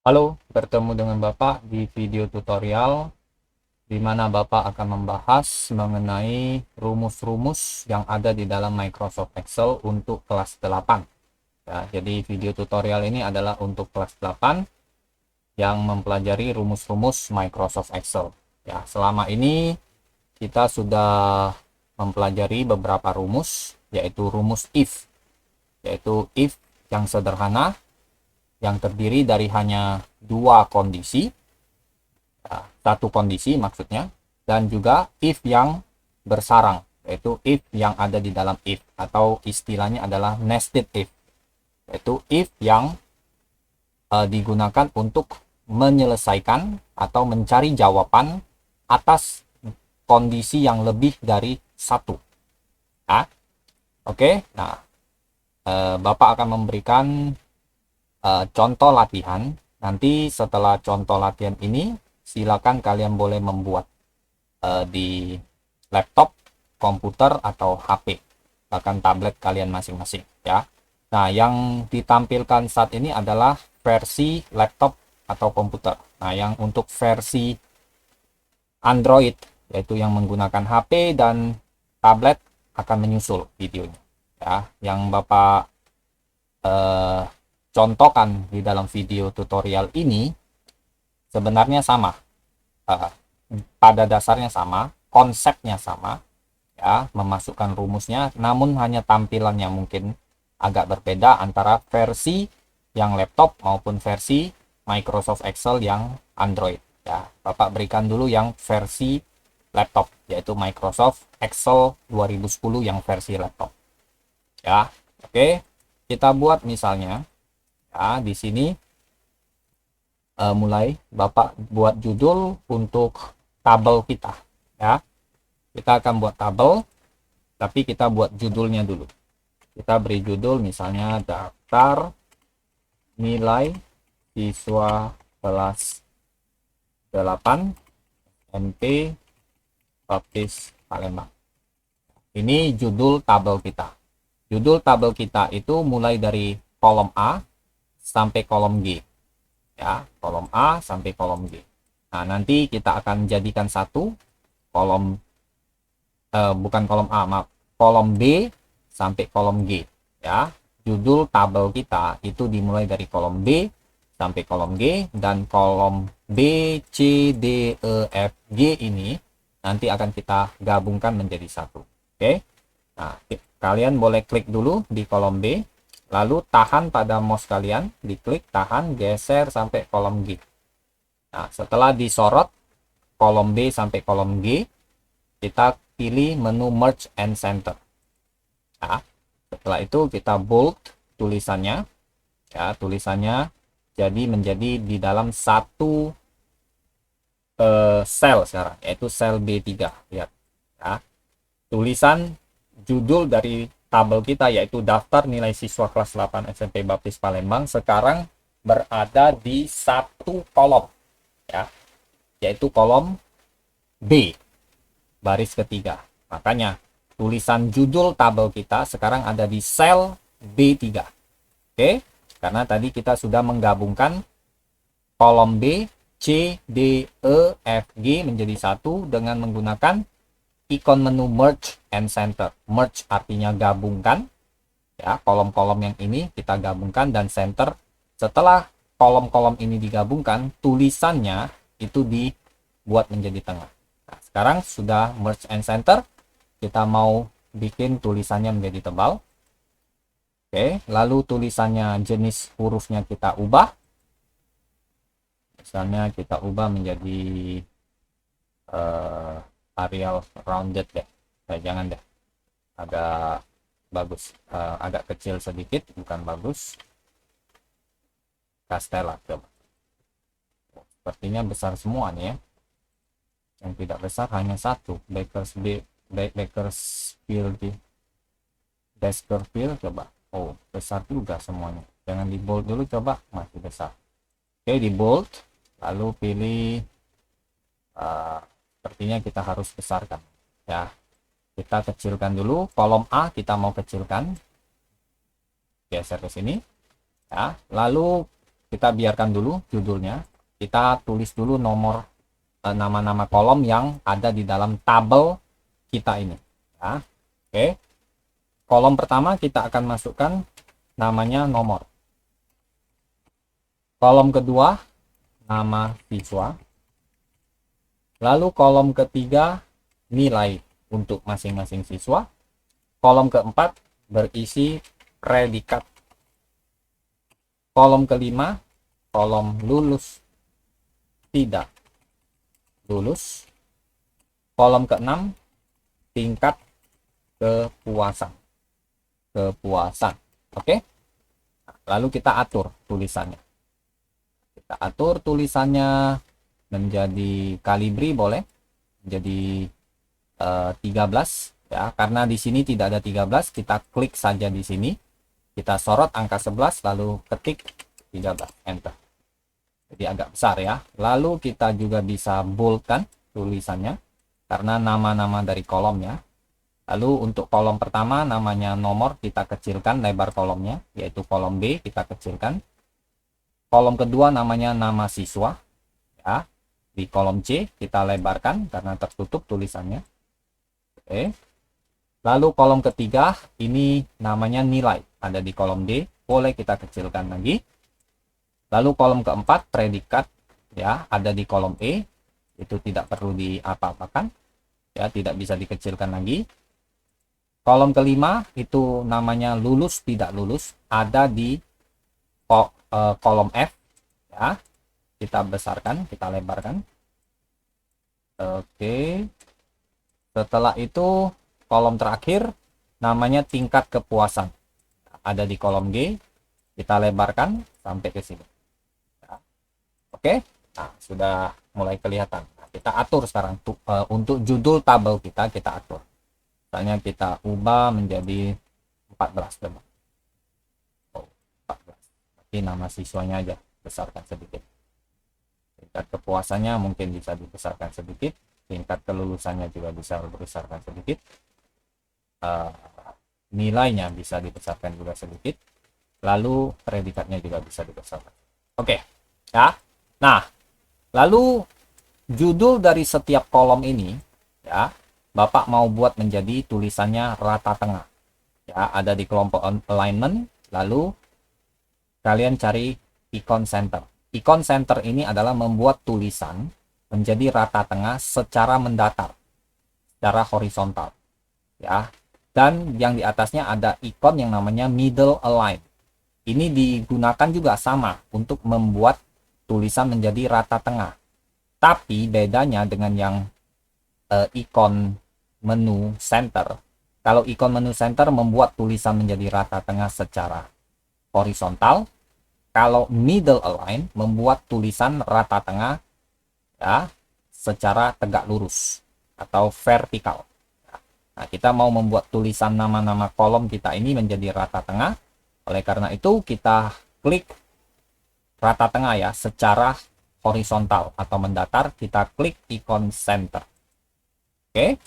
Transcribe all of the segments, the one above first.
Halo, bertemu dengan Bapak di video tutorial di mana Bapak akan membahas mengenai rumus-rumus yang ada di dalam Microsoft Excel untuk kelas 8. Ya, jadi video tutorial ini adalah untuk kelas 8 yang mempelajari rumus-rumus Microsoft Excel. Ya, selama ini kita sudah mempelajari beberapa rumus, yaitu rumus if yang sederhana yang terdiri dari hanya dua kondisi, satu kondisi maksudnya, dan juga if yang bersarang, yaitu if yang ada di dalam if, atau istilahnya adalah nested if, yaitu if yang digunakan untuk menyelesaikan atau mencari jawaban atas kondisi yang lebih dari satu. Nah, oke. Nah, Bapak akan memberikan contoh latihan. Nanti setelah contoh latihan ini, silakan kalian boleh membuat di laptop, komputer, atau HP, bahkan tablet kalian masing-masing ya. Nah, yang ditampilkan saat ini adalah versi laptop atau komputer. Nah, yang untuk versi Android, yaitu yang menggunakan HP dan tablet, akan menyusul videonya ya. Yang Bapak eh, contohkan di dalam video tutorial ini sebenarnya sama, eh, pada dasarnya sama, konsepnya sama ya, memasukkan rumusnya, namun hanya tampilannya mungkin agak berbeda antara versi yang laptop maupun versi Microsoft Excel yang Android ya. Bapak berikan dulu yang versi laptop, yaitu Microsoft Excel 2010 yang versi laptop ya. Oke, kita buat misalnya ya. Di sini mulai Bapak buat judul untuk tabel kita ya. Kita akan buat tabel, tapi kita buat judulnya dulu. Kita beri judul misalnya daftar nilai siswa kelas 8 MP Baptis Palembang. Ini judul tabel kita. Judul tabel kita itu mulai dari kolom A sampai kolom G. Ya, kolom A sampai kolom G. Nah, nanti kita akan jadikan satu kolom, bukan kolom A, maaf, kolom B sampai kolom G ya. Judul tabel kita itu dimulai dari kolom B sampai kolom G, dan kolom B, C, D, E, F, G ini nanti akan kita gabungkan menjadi satu. Oke. Nah, kalian boleh klik dulu di kolom B, lalu tahan pada mouse kalian, diklik, tahan, geser sampai kolom G. Nah, setelah disorot kolom B sampai kolom G, kita pilih menu Merge and Center. Nah, setelah itu kita bold tulisannya, ya, tulisannya jadi menjadi di dalam satu sel sekarang, yaitu sel B3. Lihat, ya. Tulisan judul dari tabel kita, yaitu daftar nilai siswa kelas 8 SMP Baptis Palembang, sekarang berada di satu kolom, ya, yaitu kolom B, baris ketiga. Makanya tulisan judul tabel kita sekarang ada di sel B3. Oke, karena tadi kita sudah menggabungkan kolom B, C, D, E, F, G menjadi satu dengan menggunakan ikon menu Merge and Center. Merge artinya gabungkan, ya, kolom-kolom yang ini kita gabungkan, dan center, setelah kolom-kolom ini digabungkan, tulisannya itu dibuat menjadi tengah. Nah, sekarang sudah Merge and Center, kita mau bikin tulisannya menjadi tebal. Oke, lalu tulisannya, jenis hurufnya kita ubah. Misalnya kita ubah menjadi Arial rounded deh. Jangan deh, agak bagus, agak kecil sedikit, bukan bagus. Castella coba. Sepertinya besar semua nih ya. Yang tidak besar hanya satu, Baskerville coba. Oh, besar juga semuanya. Jangan di bold dulu, coba, masih besar. Oke, di bold, lalu pilih, sepertinya kita harus besarkan ya. Kita kecilkan dulu kolom A, kita mau kecilkan, geser ke sini ya. Lalu kita biarkan dulu judulnya. Kita tulis dulu nomor nama-nama kolom yang ada di dalam tabel kita ini ya. Oke, kolom pertama kita akan masukkan namanya nomor, kolom kedua nama siswa, lalu kolom ketiga nilai untuk masing-masing siswa, kolom keempat berisi predikat, kolom kelima kolom lulus tidak lulus, kolom keenam tingkat kepuasan. Oke, lalu kita atur tulisannya. Kita atur tulisannya menjadi kalibri, boleh menjadi 13 ya, karena di sini tidak ada 13. Kita klik saja di sini, kita sorot angka 11 lalu ketik 13, enter. Jadi agak besar ya. Lalu kita juga bisa boldkan tulisannya karena nama-nama dari kolomnya. Lalu untuk kolom pertama namanya nomor, kita kecilkan lebar kolomnya, yaitu kolom B kita kecilkan. Kolom kedua namanya nama siswa ya. Di kolom C kita lebarkan karena tertutup tulisannya. Oke. Lalu kolom ketiga ini namanya nilai, ada di kolom D, boleh kita kecilkan lagi. Lalu kolom keempat predikat ya, ada di kolom E, itu tidak perlu diapa-apakan ya, tidak bisa dikecilkan lagi. Kolom kelima itu namanya lulus tidak lulus, ada di kolom F ya. Kita besarkan, kita lebarkan. Oke. Setelah itu kolom terakhir namanya tingkat kepuasan, ada di kolom G, kita lebarkan sampai ke sini ya. Oke, nah sudah mulai kelihatan. Nah, kita atur sekarang untuk judul tabel kita atur. Misalnya kita ubah menjadi 14 teman. Oh, 14. Tapi nama siswanya aja besarkan sedikit. Tingkat kepuasannya mungkin bisa dibesarkan sedikit. Tingkat kelulusannya juga bisa dibesarkan sedikit. Nilainya bisa dibesarkan juga sedikit. Lalu predikatnya juga bisa dibesarkan. Oke, ya. Nah, lalu judul dari setiap kolom ini ya, Bapak mau buat menjadi tulisannya rata tengah. Ya, ada di kelompok alignment, lalu kalian cari icon center. Icon center ini adalah membuat tulisan menjadi rata tengah secara mendatar, secara horizontal. Ya. Dan yang di atasnya ada icon yang namanya middle align. Ini digunakan juga sama untuk membuat tulisan menjadi rata tengah. Tapi bedanya dengan yang icon menu center. Kalau icon menu center membuat tulisan menjadi rata tengah secara horizontal. Kalau middle align membuat tulisan rata tengah ya secara tegak lurus atau vertikal. Nah, kita mau membuat tulisan nama-nama kolom kita ini menjadi rata tengah. Oleh karena itu kita klik rata tengah ya secara horizontal atau mendatar, kita klik icon center. Oke.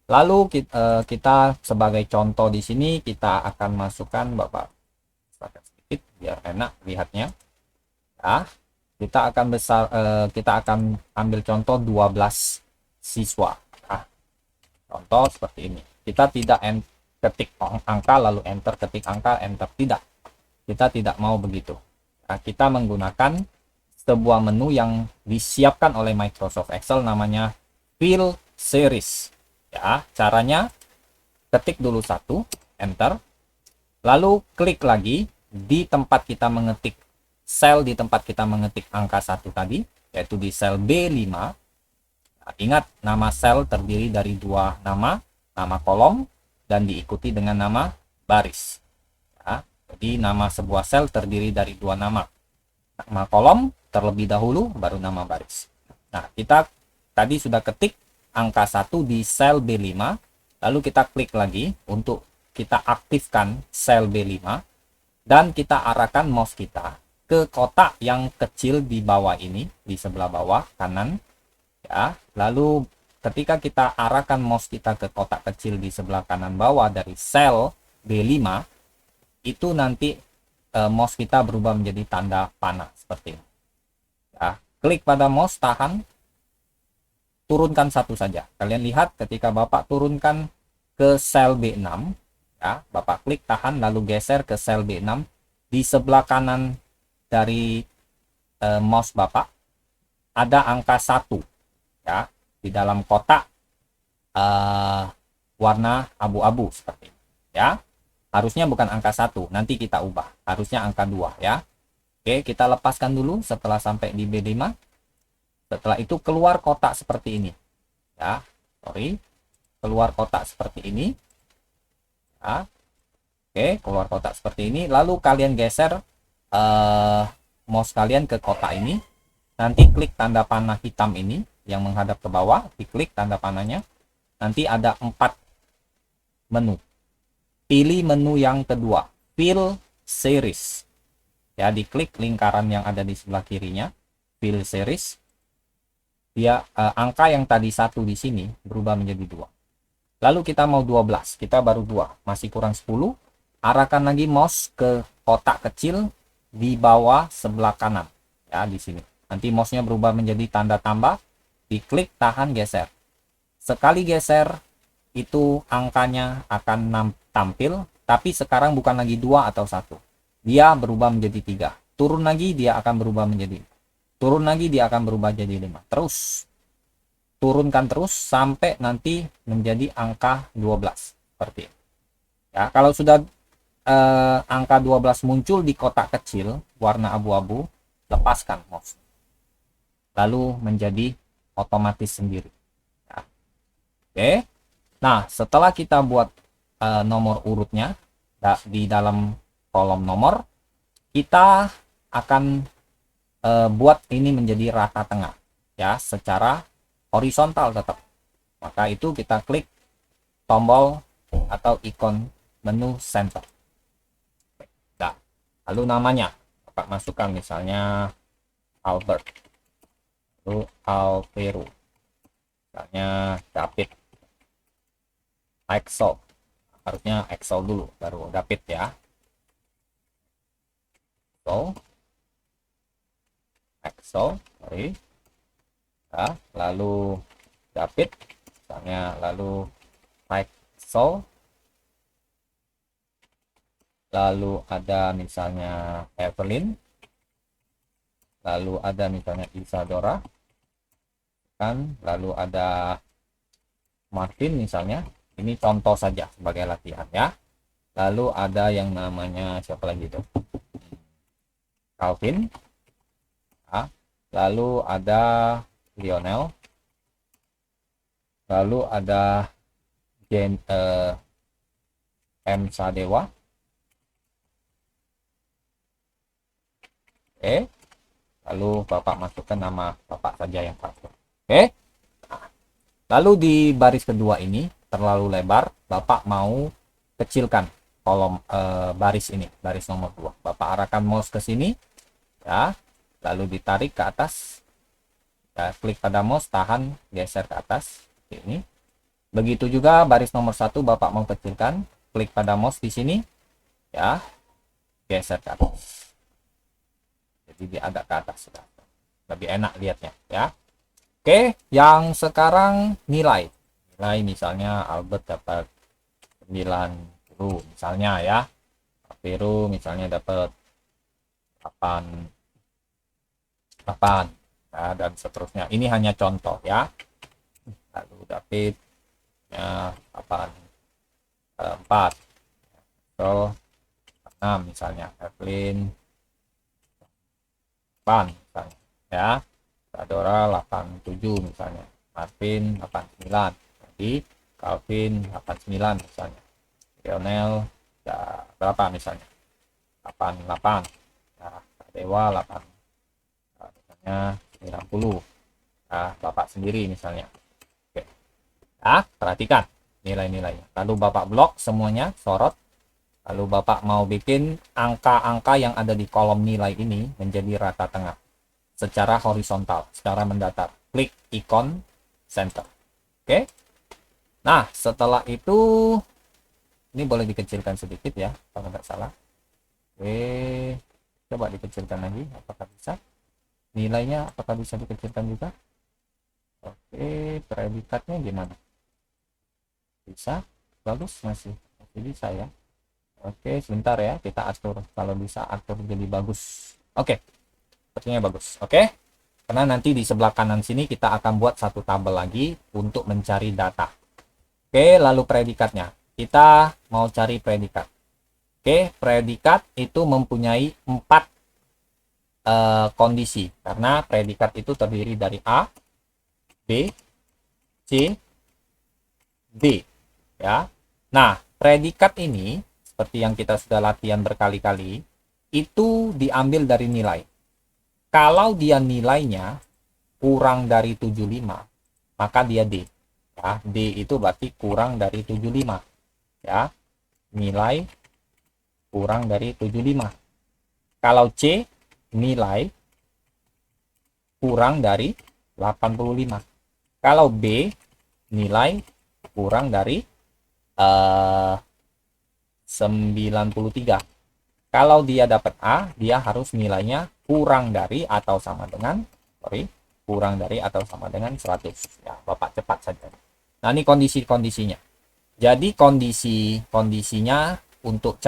Lalu kita sebagai contoh di sini kita akan masukkan, Bapak sedikit biar enak lihatnya. Ya, kita akan ambil contoh 12 siswa. Nah, contoh seperti ini. Kita tidak ketik angka lalu enter, ketik angka enter, tidak. Kita tidak mau begitu. Nah, kita menggunakan sebuah menu yang disiapkan oleh Microsoft Excel namanya Fill Series. Ya, caranya ketik dulu satu, enter, lalu klik lagi di tempat kita mengetik sel, di tempat kita mengetik angka 1 tadi, yaitu di sel B5. Nah, ingat nama sel terdiri dari dua nama kolom dan diikuti dengan nama baris. Ya, jadi nama sebuah sel terdiri dari dua nama kolom terlebih dahulu, baru nama baris. Nah, kita tadi sudah ketik angka 1 di sel B5, lalu kita klik lagi untuk kita aktifkan sel B5 dan kita arahkan mouse kita ke kotak yang kecil di bawah ini, di sebelah bawah kanan ya. Lalu ketika kita arahkan mouse kita ke kotak kecil di sebelah kanan bawah dari sel B5, itu nanti mouse kita berubah menjadi tanda panah seperti ini. Ya, klik pada mouse, tahan, turunkan satu saja. Kalian lihat ketika Bapak turunkan ke sel B6, ya, Bapak klik, tahan, lalu geser ke sel B6. Di sebelah kanan dari mouse Bapak ada angka 1, ya, di dalam kotak warna abu-abu seperti ini, ya. Harusnya bukan angka 1, nanti kita ubah, harusnya angka 2, ya. Oke, kita lepaskan dulu setelah sampai di B5. Setelah itu keluar kotak seperti ini, ya, keluar kotak seperti ini, ya. Oke, keluar kotak seperti ini, lalu kalian geser mouse kalian ke kotak ini, nanti klik tanda panah hitam ini yang menghadap ke bawah, diklik tanda panahnya, nanti ada 4 menu. Pilih menu yang kedua, Fill Series. Ya, diklik lingkaran yang ada di sebelah kirinya, Fill Series. Dia angka yang tadi 1 di sini berubah menjadi 2. Lalu kita mau 12, kita baru 2, masih kurang 10. Arahkan lagi mouse ke kotak kecil di bawah sebelah kanan. Ya, di sini. Nanti mouse-nya berubah menjadi tanda tambah, diklik, tahan, geser. Sekali geser, itu angkanya akan tampil, tapi sekarang bukan lagi 2 atau 1. Dia berubah menjadi 3. Turun lagi, dia akan berubah menjadi 4. Turun lagi, dia akan berubah jadi 5. Terus turunkan terus sampai nanti menjadi angka 12 seperti ini. Ya, kalau sudah angka 12 muncul di kotak kecil warna abu-abu, lepaskan mouse. Lalu menjadi otomatis sendiri. Ya. Oke. Nah, setelah kita buat nomor urutnya di dalam kolom nomor, kita akan buat ini menjadi rata tengah, ya, secara horizontal tetap. Maka itu kita klik tombol atau ikon menu center. Nah, lalu namanya Bapak masukkan misalnya Albert, lalu Alvero, misalnya David, Excel, harusnya Excel dulu baru David, ya. Excel, sorry. Ya, lalu David, misalnya, lalu Excel, lalu ada misalnya Evelyn, lalu ada misalnya Isadora, kan, lalu ada Martin misalnya. Ini contoh saja sebagai latihan, ya. Lalu ada yang namanya siapa lagi itu, Calvin, ya. Lalu ada Lionel, lalu ada M Sadewa. Oke, lalu Bapak masukkan nama Bapak saja yang password. Oke, lalu di baris kedua ini terlalu lebar, Bapak mau kecilkan kolom baris ini, baris nomor 2. Bapak arahkan mouse ke sini, ya, lalu ditarik ke atas, ya, klik pada mouse, tahan, geser ke atas seperti ini. Begitu juga baris nomor 1 Bapak mau kecilkan, klik pada mouse di sini, ya, geser ke atas. Jadi dia agak ke atas sudah, lebih enak lihatnya, ya. Oke, yang sekarang nilai misalnya Albert dapat 90 misalnya, ya. Peru misalnya dapat 8, ya, dan seterusnya. Ini hanya contoh, ya. Lalu David ya 8, 4, so 6 misalnya. Evelyn 8 misalnya, ya. Adora 87 misalnya. Marvin 89. Jadi Calvin 89 misalnya. Lionel ya berapa misalnya, 88. Nah, Dewa 8, nah, misalnya 90. Nah, Bapak sendiri misalnya. Oke. Nah, perhatikan nilai-nilainya. Lalu Bapak blok semuanya, sorot. Lalu Bapak mau bikin angka-angka yang ada di kolom nilai ini menjadi rata tengah secara horizontal, secara mendatar. Klik ikon center. Oke. Nah, setelah itu ini boleh dikecilkan sedikit, ya, kalau nggak salah. Oke, coba dikecilkan lagi, apakah bisa? Nilainya apakah bisa dikecilkan juga? Oke, predikatnya gimana? Bisa? Bagus, masih bisa ya. Oke, sebentar ya, kita atur. Kalau bisa atur jadi bagus. Oke, sepertinya bagus. Oke, karena nanti di sebelah kanan sini kita akan buat satu tabel lagi untuk mencari data. Oke, lalu predikatnya. Kita mau cari predikat. Oke, predikat itu mempunyai 4 kondisi. Karena predikat itu terdiri dari A, B, C, D. Ya. Nah, predikat ini, seperti yang kita sudah latihan berkali-kali, itu diambil dari nilai. Kalau dia nilainya kurang dari 75, maka dia D. Ya, D itu berarti kurang dari 75. Ya, nilai kurang dari 75. Kalau C, nilai kurang dari 85. Kalau B, nilai kurang dari 93. Kalau dia dapat A, dia harus nilainya kurang dari atau sama dengan, kurang dari atau sama dengan 100. Ya, Bapak cepat saja. Nah, ini kondisi-kondisinya. Jadi kondisi-kondisinya untuk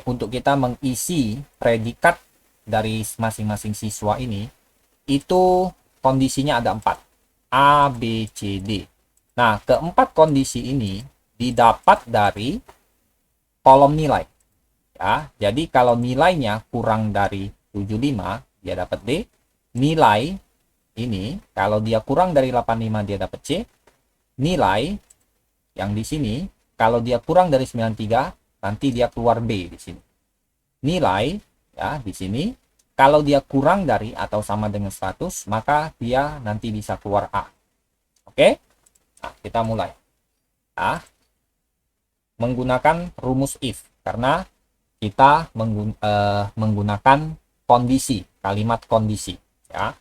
untuk kita mengisi predikat dari masing-masing siswa ini, itu kondisinya ada 4. A, B, C, D. Nah, keempat kondisi ini didapat dari kolom nilai. Ya, jadi kalau nilainya kurang dari 75, dia dapat D. Nilai ini, kalau dia kurang dari 85, dia dapat C. Nilai yang di sini, kalau dia kurang dari 93, nanti dia keluar B di sini. Nilai, ya, di sini, kalau dia kurang dari atau sama dengan 100, maka dia nanti bisa keluar A. Oke? Nah, kita mulai. Nah, menggunakan rumus if, karena kita menggunakan kondisi, kalimat kondisi. Ya.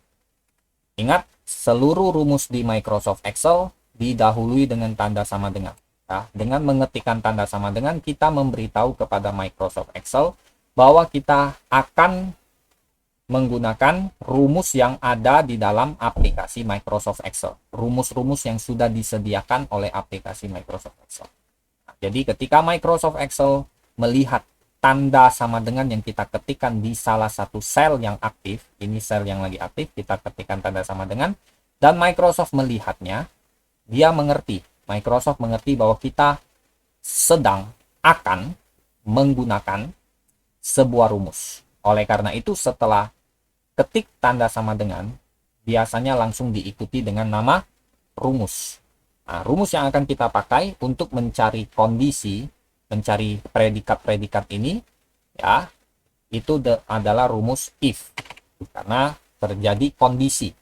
Ingat, seluruh rumus di Microsoft Excel didahului dengan tanda sama dengan. Ya. Dengan mengetikkan tanda sama dengan, kita memberitahu kepada Microsoft Excel bahwa kita akan menggunakan rumus yang ada di dalam aplikasi Microsoft Excel. Rumus-rumus yang sudah disediakan oleh aplikasi Microsoft Excel. Nah, jadi ketika Microsoft Excel melihat tanda sama dengan yang kita ketikkan di salah satu sel yang aktif, ini sel yang lagi aktif, kita ketikkan tanda sama dengan, dan Microsoft melihatnya, Microsoft mengerti bahwa kita sedang akan menggunakan sebuah rumus. Oleh karena itu, setelah ketik tanda sama dengan, biasanya langsung diikuti dengan nama rumus. Nah, rumus yang akan kita pakai untuk mencari kondisi, mencari predikat-predikat ini, ya, itu adalah rumus if, karena terjadi kondisi,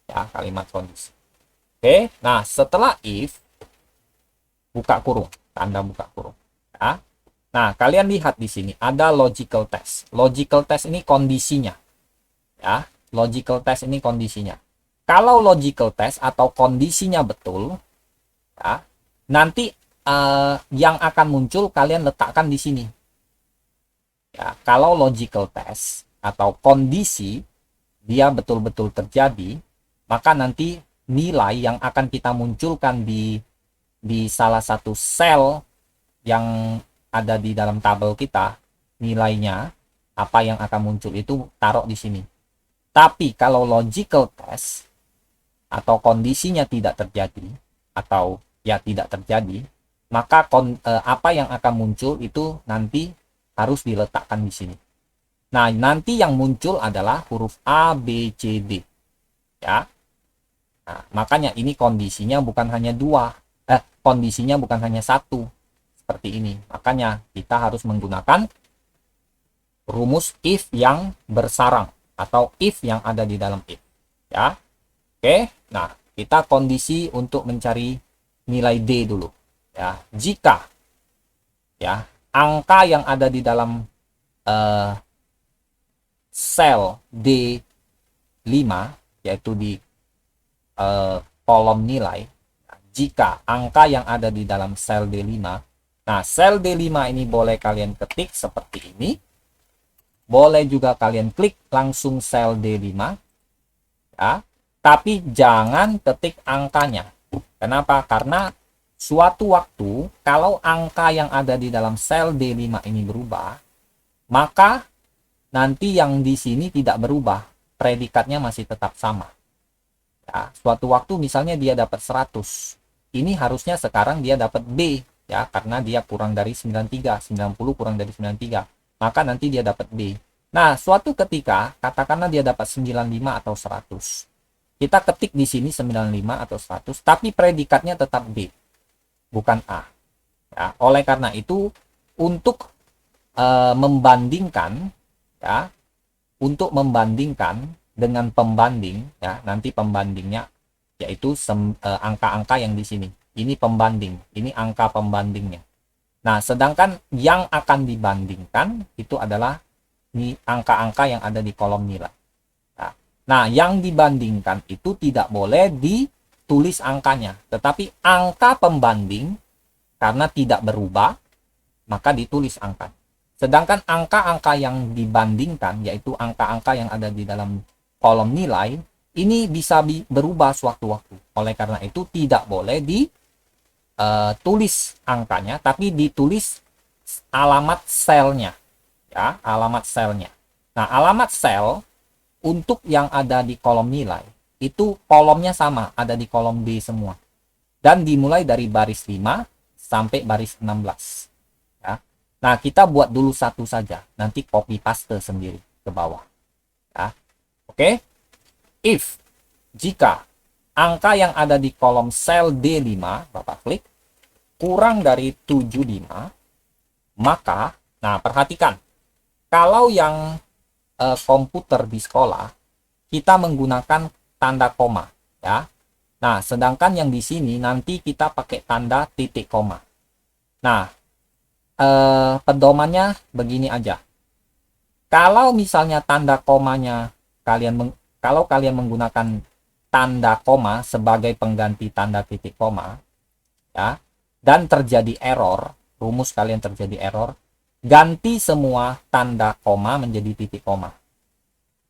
ya, kalimat kondisi. Oke, nah setelah if, buka kurung, tanda buka kurung. Ya. Nah, kalian lihat di sini ada logical test. Logical test ini kondisinya. Ya, logical test ini kondisinya. Kalau logical test atau kondisinya betul, ya, nanti yang akan muncul kalian letakkan di sini. Ya, kalau logical test atau kondisi dia betul-betul terjadi, maka nanti nilai yang akan kita munculkan di salah satu sel yang ada di dalam tabel kita, nilainya apa yang akan muncul itu taruh di sini. Tapi kalau logical test atau kondisinya tidak terjadi atau ya tidak terjadi, maka apa yang akan muncul itu nanti harus diletakkan di sini. Nah, nanti yang muncul adalah huruf A, B, C, D. Ya. Nah, makanya ini kondisinya bukan hanya kondisinya bukan hanya satu. Seperti ini. Makanya kita harus menggunakan rumus if yang bersarang atau if yang ada di dalam if. Ya. Oke. Nah, kita kondisi untuk mencari nilai D dulu. Ya, jika ya angka yang ada di dalam sel D5, yaitu di kolom nilai, jika angka yang ada di dalam sel D5, nah sel D5 ini boleh kalian ketik seperti ini, boleh juga kalian klik langsung sel D5, ya. Tapi jangan ketik angkanya. Kenapa? Karena suatu waktu kalau angka yang ada di dalam sel D5 ini berubah, maka nanti yang di sini tidak berubah, predikatnya masih tetap sama. Ya, suatu waktu misalnya dia dapat 100, ini harusnya sekarang dia dapat B, ya, karena dia kurang dari 93, 90 kurang dari 93, maka nanti dia dapat B. Nah, suatu ketika katakanlah dia dapat 95 atau 100, kita ketik di sini 95 atau 100, tapi predikatnya tetap B, bukan A. Ya, oleh karena itu, untuk membandingkan, ya, untuk membandingkan dengan pembanding, ya, nanti pembandingnya yaitu angka-angka yang di sini. Ini pembanding, ini angka pembandingnya. Nah, sedangkan yang akan dibandingkan itu adalah ini angka-angka yang ada di kolom nilai. Nah, yang dibandingkan itu tidak boleh ditulis angkanya, tetapi angka pembanding karena tidak berubah, maka ditulis angka. Sedangkan angka-angka yang dibandingkan, yaitu angka-angka yang ada di dalam kolom nilai, ini bisa berubah sewaktu-waktu. Oleh karena itu, tidak boleh ditulis angkanya, tapi ditulis alamat selnya. Ya, alamat selnya. Nah, alamat sel untuk yang ada di kolom nilai, itu kolomnya sama, ada di kolom D semua. Dan dimulai dari baris 5 sampai baris 16. Ya. Nah, kita buat dulu satu saja, nanti copy paste sendiri ke bawah. Ya. Oke? If, jika angka yang ada di kolom sel D5, Bapak klik, kurang dari 75, maka, nah perhatikan, kalau yang komputer di sekolah, kita menggunakan tanda koma, ya. Nah, sedangkan yang di sini nanti kita pakai tanda titik koma. Nah, pedomannya begini aja. Kalau misalnya tanda komanya kalau kalian menggunakan tanda koma sebagai pengganti tanda titik koma, ya, dan terjadi error, rumus kalian terjadi error, ganti semua tanda koma menjadi titik koma.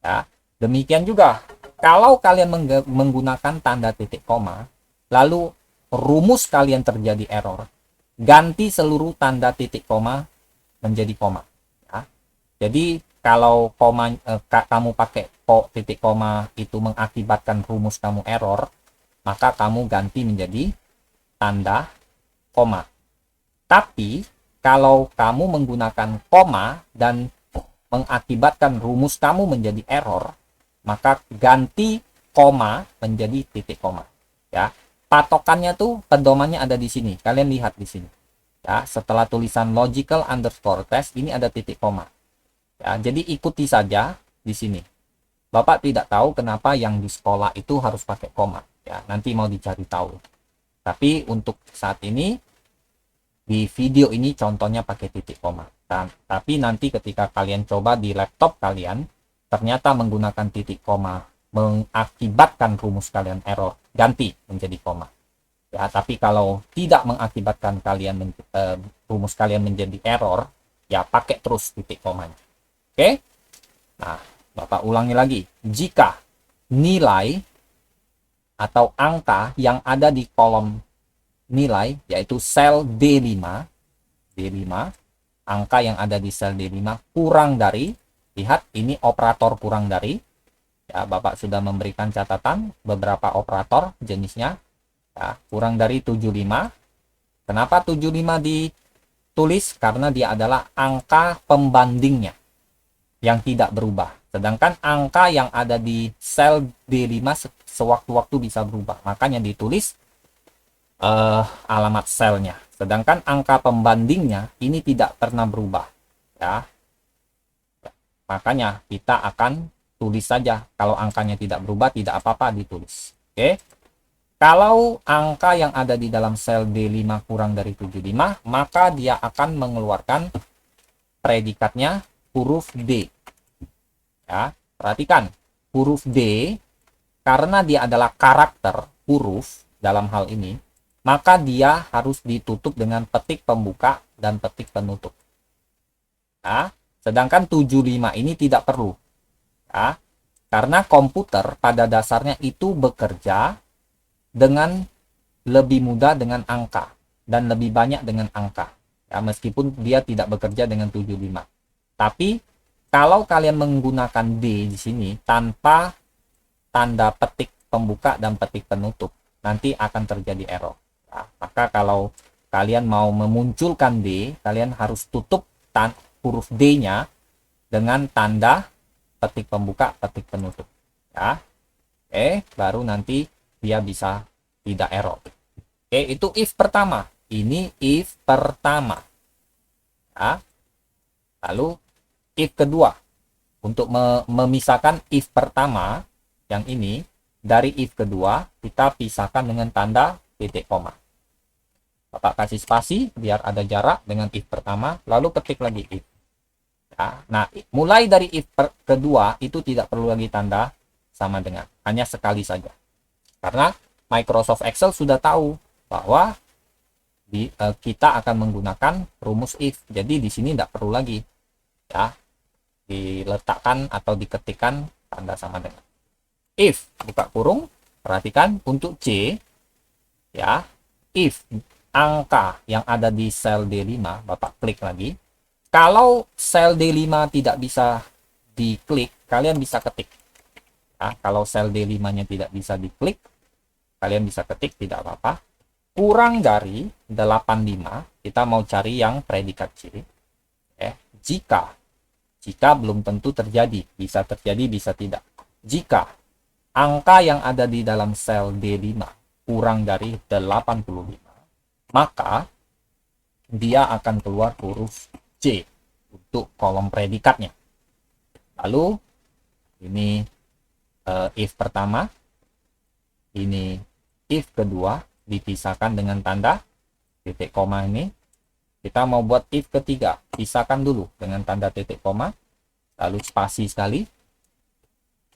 Ya, demikian juga kalau kalian menggunakan tanda titik koma, lalu rumus kalian terjadi error, ganti seluruh tanda titik koma menjadi koma. Ya. Jadi kalau kamu pakai titik koma itu mengakibatkan rumus kamu error, maka kamu ganti menjadi tanda koma. Tapi kalau kamu menggunakan koma dan mengakibatkan rumus kamu menjadi error, maka ganti koma menjadi titik koma. Ya, patokannya tuh pedomannya ada di sini. Kalian lihat di sini. Ya, setelah tulisan logical underscore test ini ada titik koma. Ya, jadi ikuti saja di sini. Bapak tidak tahu kenapa yang di sekolah itu harus pakai koma. Ya, nanti mau dicari tahu. Tapi untuk saat ini di video ini contohnya pakai titik koma. Tapi nanti ketika kalian coba di laptop kalian, ternyata menggunakan titik koma mengakibatkan rumus kalian error, ganti menjadi koma. Ya, tapi kalau tidak mengakibatkan rumus kalian menjadi error, ya pakai terus titik komanya. Oke? Nah, Bapak ulangi lagi. Jika nilai atau angka yang ada di kolom nilai, yaitu sel D5, angka yang ada di sel D5 kurang dari, lihat ini operator kurang dari, ya Bapak sudah memberikan catatan beberapa operator jenisnya, ya, kurang dari 75. Kenapa 75 ditulis? Karena dia adalah angka pembandingnya yang tidak berubah. Sedangkan angka yang ada di sel D5 sewaktu-waktu bisa berubah, makanya ditulis alamat selnya. Sedangkan angka pembandingnya ini tidak pernah berubah, ya. Makanya kita akan tulis saja. Kalau angkanya tidak berubah, tidak apa-apa ditulis. Oke. Kalau angka yang ada di dalam sel D5 kurang dari 75, maka dia akan mengeluarkan predikatnya huruf D. Ya, perhatikan huruf D karena dia adalah karakter huruf dalam hal ini, maka dia harus ditutup dengan petik pembuka dan petik penutup. Nah, Sedangkan 75 ini tidak perlu. Ya, karena komputer pada dasarnya itu bekerja dengan lebih mudah dengan angka dan lebih banyak dengan angka. Ya, meskipun dia tidak bekerja dengan 75. Tapi kalau kalian menggunakan D di sini tanpa tanda petik pembuka dan petik penutup, nanti akan terjadi error. Ya, maka kalau kalian mau memunculkan D, kalian harus tutup huruf D-nya dengan tanda petik pembuka, petik penutup. Ya, oke, baru nanti dia bisa tidak error. Oke, itu if pertama. Ini if pertama. Ya. Lalu if kedua. Untuk memisahkan if pertama yang ini dari if kedua, kita pisahkan dengan tanda titik koma. Bapak kasih spasi biar ada jarak dengan if pertama, lalu ketik lagi if. Ya. Nah, mulai dari if kedua itu tidak perlu lagi tanda sama dengan, hanya sekali saja. Karena Microsoft Excel sudah tahu bahwa kita akan menggunakan rumus if. Jadi di sini tidak perlu lagi ya diletakkan atau diketikkan tanda sama dengan. If buka kurung, perhatikan untuk C ya, if angka yang ada di sel D5, Bapak klik lagi. Kalau sel D5 tidak bisa diklik, kalian bisa ketik. Ya, kalau sel D5-nya tidak bisa diklik, kalian bisa ketik, tidak apa-apa. Kurang dari 85, kita mau cari yang predikat C. Jika belum tentu terjadi, bisa terjadi, bisa tidak. Jika angka yang ada di dalam sel D5 kurang dari 85, maka dia akan keluar huruf C untuk kolom predikatnya. Lalu ini if pertama, ini if kedua, dipisahkan dengan tanda titik koma ini. Kita mau buat if ketiga, pisahkan dulu dengan tanda titik koma, lalu spasi sekali.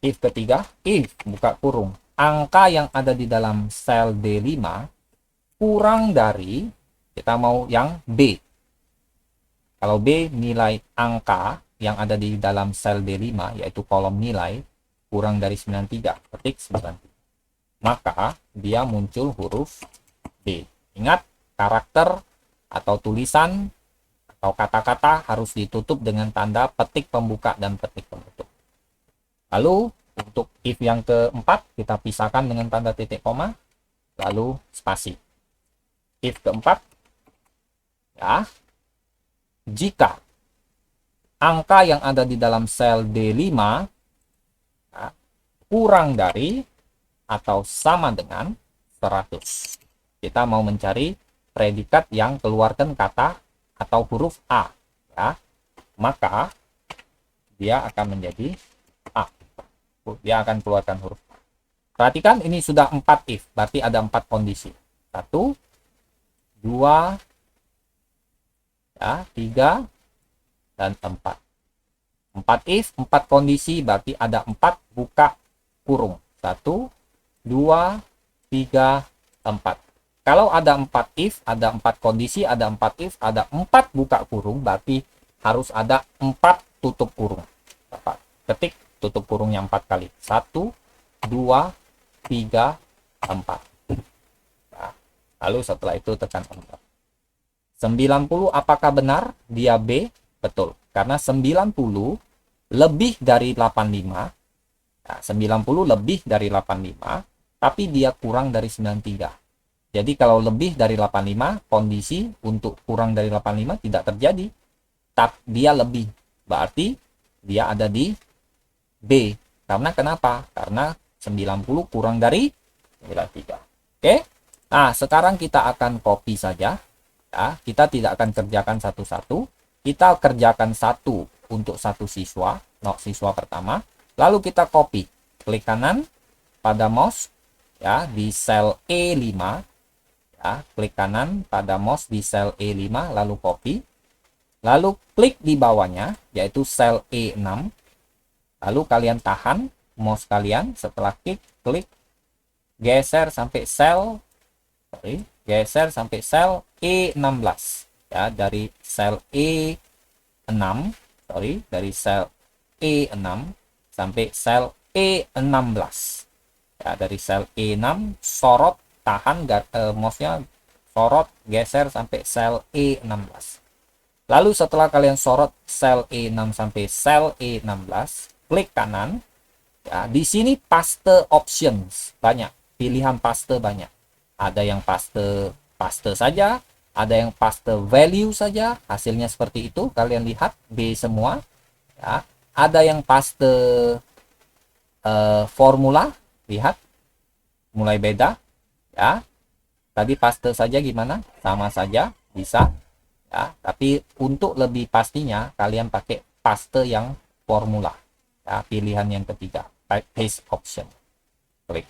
If ketiga, if buka kurung, angka yang ada di dalam sel D5 kurang dari, kita mau yang B. Kalau B nilai angka yang ada di dalam sel D5, yaitu kolom nilai, kurang dari 93, ketik 93. Maka dia muncul huruf B. Ingat, karakter atau tulisan atau kata-kata harus ditutup dengan tanda petik pembuka dan petik penutup. Lalu untuk if yang keempat, kita pisahkan dengan tanda titik koma, lalu spasi. If keempat, ya, jika angka yang ada di dalam sel D5 ya, kurang dari atau sama dengan 100. Kita mau mencari predikat yang keluarkan kata atau huruf A. Ya. Maka dia akan menjadi A. Dia akan keluarkan huruf A. Perhatikan ini sudah 4 if. Berarti ada 4 kondisi. 1, 2, ya, 3, dan 4. 4 if, 4 kondisi, berarti ada 4 buka kurung. 1, 2, 3, 4. Kalau ada 4 if, ada 4 kondisi, ada 4 if, ada 4 buka kurung, berarti harus ada 4 tutup kurung. Bapak ketik tutup kurungnya 4 kali. 1, 2, 3, 4. Nah, lalu setelah itu tekan enter. 90 apakah benar? Dia B, betul. Karena 90 lebih dari 85. Nah, 90 lebih dari 85, tapi dia kurang dari 93. Jadi kalau lebih dari 85, kondisi untuk kurang dari 85 tidak terjadi. Tapi dia lebih. Berarti dia ada di B. Karena kenapa? Karena 90 kurang dari 93. Oke? Nah, sekarang kita akan copy saja. Ya, kita tidak akan kerjakan satu-satu. Kita kerjakan satu untuk satu siswa, siswa pertama. Lalu kita copy, klik kanan pada mouse ya di sel E5 ya, klik kanan pada mouse di sel E5 lalu copy. Lalu klik di bawahnya yaitu sel E6. Lalu kalian tahan mouse kalian, setelah klik geser sampai sel E16 ya, dari sel E6 dari sel E6 sampai sel E16. Ya, dari sel E6 sorot, tahan mouse-nya, sorot, geser sampai sel E16. Lalu setelah kalian sorot sel E6 sampai sel E16, klik kanan. Ya, di sini paste options banyak, pilihan paste banyak. Ada yang paste saja, ada yang paste value saja, hasilnya seperti itu. Kalian lihat B semua. Ya, ada yang paste formula, lihat mulai beda. Ya, tadi paste saja gimana? Sama saja, bisa. Ya, tapi untuk lebih pastinya kalian pakai paste yang formula. Ya, pilihan yang ketiga, paste option. Klik.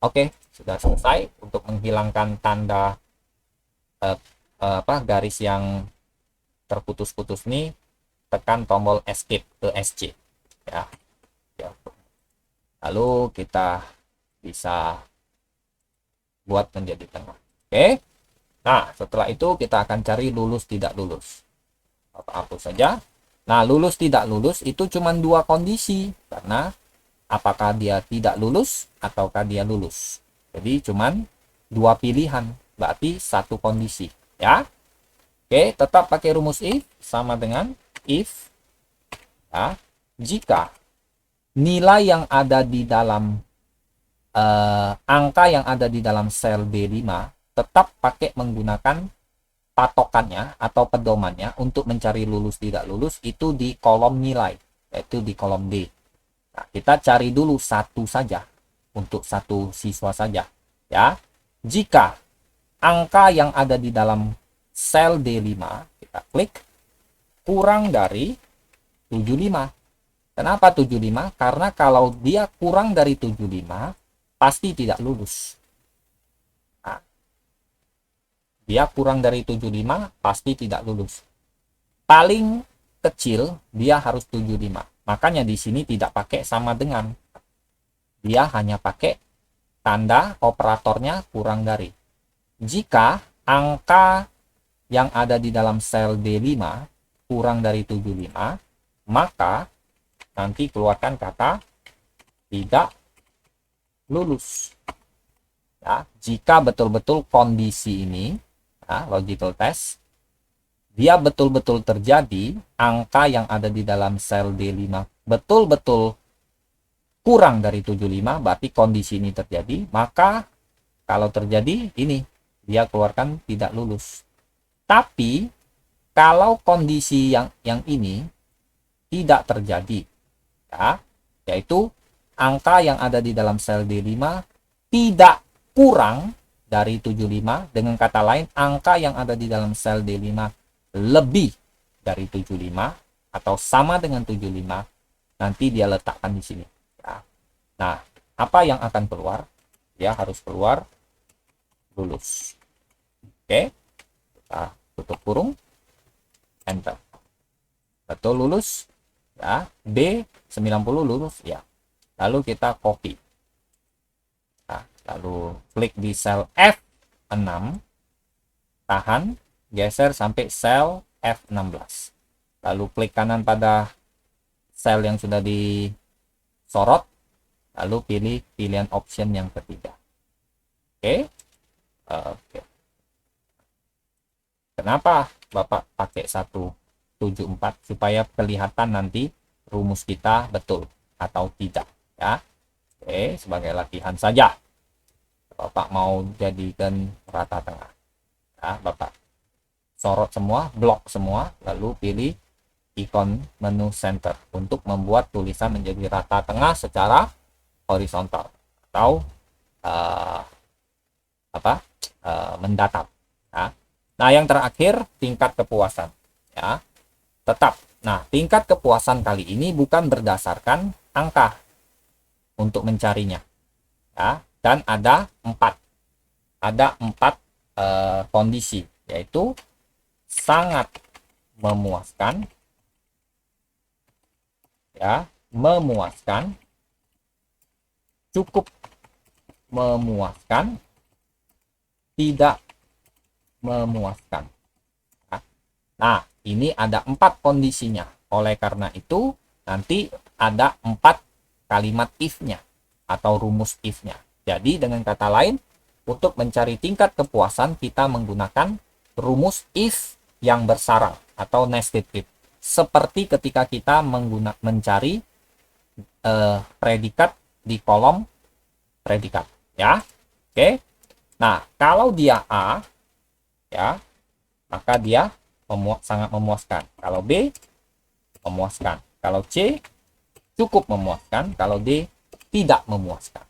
Oke, sudah selesai. Untuk menghilangkan tanda garis yang terputus-putus nih, tekan tombol escape ke SC. Ya. Lalu kita bisa buat menjadi tengah. Oke. Nah, setelah itu kita akan cari lulus tidak lulus. Hapus saja. Nah, lulus tidak lulus itu cuma dua kondisi, karena apakah dia tidak lulus ataukah dia lulus. Jadi cuma dua pilihan, berarti satu kondisi, ya. Oke, tetap pakai rumus if, sama dengan if, ya, jika nilai yang ada di dalam angka yang ada di dalam sel B5 tetap pakai menggunakan patokannya atau pedomannya untuk mencari lulus tidak lulus itu di kolom nilai, yaitu di kolom D. Nah, kita cari dulu satu saja, untuk satu siswa saja, ya. Jika angka yang ada di dalam sel D5, kita klik, kurang dari 75. Kenapa 75? Karena kalau dia kurang dari 75, pasti tidak lulus. Nah, dia kurang dari 75, pasti tidak lulus. Paling kecil, dia harus 75. Makanya di sini tidak pakai sama dengan. Dia hanya pakai tanda operatornya kurang dari. Jika angka yang ada di dalam sel D5 kurang dari 75, maka nanti keluarkan kata tidak lulus. Ya, jika betul-betul kondisi ini, ya, logical test, dia betul-betul terjadi, angka yang ada di dalam sel D5 betul-betul kurang dari 75, berarti kondisi ini terjadi, maka kalau terjadi ini, dia keluarkan tidak lulus. Tapi kalau kondisi yang ini tidak terjadi, ya, yaitu angka yang ada di dalam sel D5 tidak kurang dari 75, dengan kata lain angka yang ada di dalam sel D5 lebih dari 75 atau sama dengan 75, nanti dia letakkan di sini. Ya. Nah, apa yang akan keluar? Dia harus keluar lulus. Oke, kita tutup kurung, enter. Betul lulus? Ya, B 90 lulus, ya. Lalu kita copy. Nah, lalu klik di sel F6, tahan, geser sampai sel F16. Lalu klik kanan pada sel yang sudah disorot, lalu pilih pilihan option yang ketiga. Oke. Oke. Kenapa Bapak pakai 174? Supaya kelihatan nanti rumus kita betul atau tidak, ya. Oke, sebagai latihan saja. Bapak mau jadikan rata tengah, ya, Bapak sorot semua, blok semua, lalu pilih ikon menu center untuk membuat tulisan menjadi rata tengah secara horizontal atau mendatar, ya. Nah, yang terakhir tingkat kepuasan, ya. Tetap. Nah, tingkat kepuasan kali ini bukan berdasarkan angka untuk mencarinya, ya. Dan ada 4 kondisi, yaitu sangat memuaskan, ya, memuaskan, cukup memuaskan, tidak memuaskan. Nah, ini ada 4 kondisinya. Oleh karena itu, nanti ada 4 kalimat if-nya atau rumus if-nya. Jadi dengan kata lain, untuk mencari tingkat kepuasan kita menggunakan rumus if yang bersarang atau nested if. Seperti ketika kita mencari predikat di kolom predikat, ya. Oke. Nah, kalau dia A, ya, maka dia sangat memuaskan. Kalau B, memuaskan. Kalau C, cukup memuaskan. Kalau D, tidak memuaskan.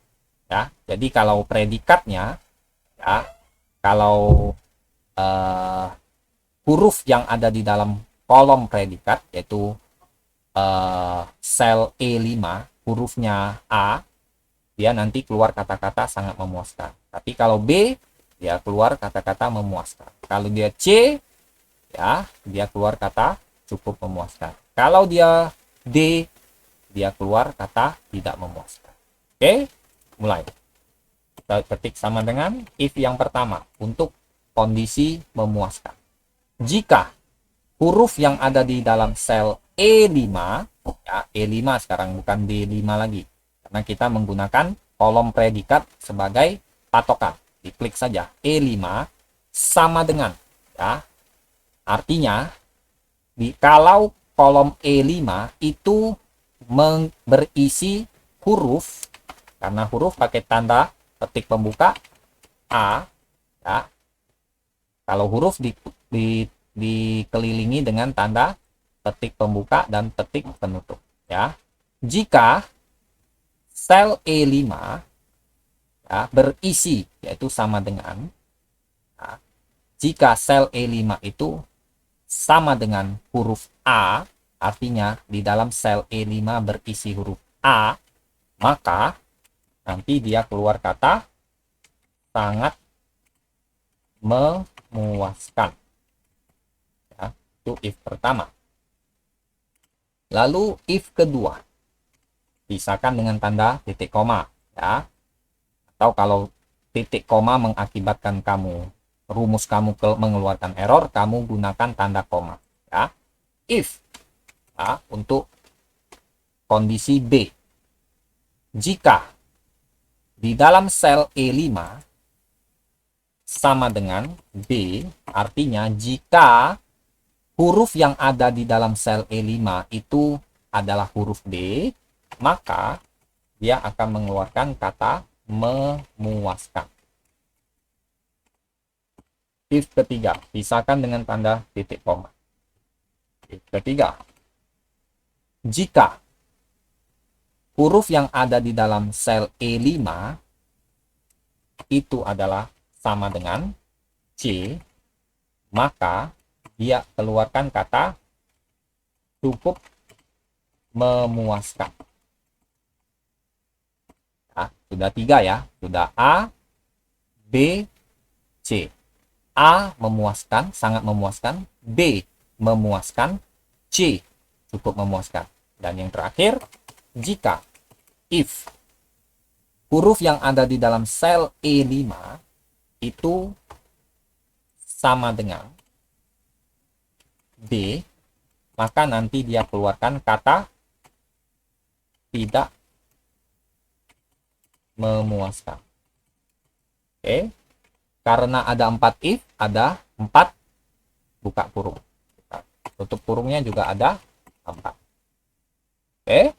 Ya, jadi kalau predikatnya, ya, kalau huruf yang ada di dalam kolom predikat, yaitu sel E5, hurufnya A, dia nanti keluar kata-kata sangat memuaskan. Tapi kalau B, dia keluar kata-kata memuaskan. Kalau dia C, ya, dia keluar kata cukup memuaskan. Kalau dia D, dia keluar kata tidak memuaskan. Oke, mulai. Kita ketik sama dengan if yang pertama untuk kondisi memuaskan. Jika huruf yang ada di dalam sel E5, ya, E5 sekarang bukan D5 lagi, karena kita menggunakan kolom predikat sebagai patokan. Diklik saja E5 sama dengan, ya, artinya kalau kolom E5 itu berisi huruf, karena huruf pakai tanda petik pembuka A, ya, kalau huruf dikelilingi dengan tanda petik pembuka dan petik penutup, ya. Jika sel E5, ya, berisi, yaitu sama dengan, ya, jika sel E5 itu sama dengan huruf A, artinya di dalam sel E5 berisi huruf A, maka nanti dia keluar kata sangat memuaskan. Ya, itu if pertama. Lalu if kedua, pisahkan dengan tanda titik koma, ya. Atau kalau titik koma mengakibatkan rumus kamu mengeluarkan error, kamu gunakan tanda koma, ya. If, ya, untuk kondisi B, jika di dalam sel E5 sama dengan B, artinya jika huruf yang ada di dalam sel E5 itu adalah huruf D, maka dia akan mengeluarkan kata memuaskan. If ketiga, pisahkan dengan tanda titik koma. If ketiga, jika huruf yang ada di dalam sel E5 itu adalah sama dengan C, maka dia keluarkan kata cukup memuaskan. Nah, sudah 3 ya, sudah A, B, C. A memuaskan, sangat memuaskan, B memuaskan, C cukup memuaskan. Dan yang terakhir, jika if huruf yang ada di dalam sel E5 itu sama dengan D, maka nanti dia keluarkan kata tidak memuaskan. Oke, karena ada 4 if, ada 4 buka kurung. Tutup kurungnya juga ada 4. Oke,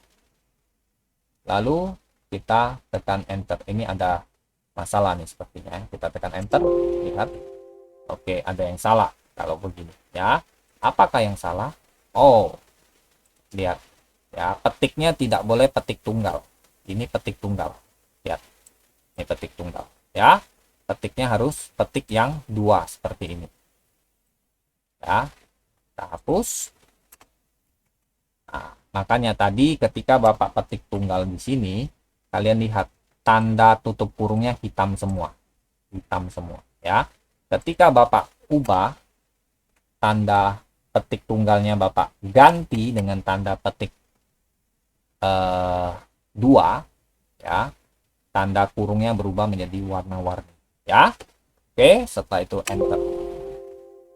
lalu kita tekan enter. Ini ada masalah nih sepertinya. Kita tekan enter, lihat. Oke, ada yang salah kalau begini, ya. Apakah yang salah? Oh, lihat, ya, petiknya tidak boleh petik tunggal. Ini petik tunggal, lihat, ini petik tunggal, ya. Petiknya harus petik yang 2 seperti ini, ya. Kita hapus. Nah, makanya tadi ketika Bapak petik tunggal di sini, kalian lihat tanda tutup kurungnya hitam semua, ya. Ketika Bapak ubah tanda petik tunggalnya, Bapak ganti dengan tanda petik 2, ya, tanda kurungnya berubah menjadi warna-warni, ya. Oke, setelah itu enter.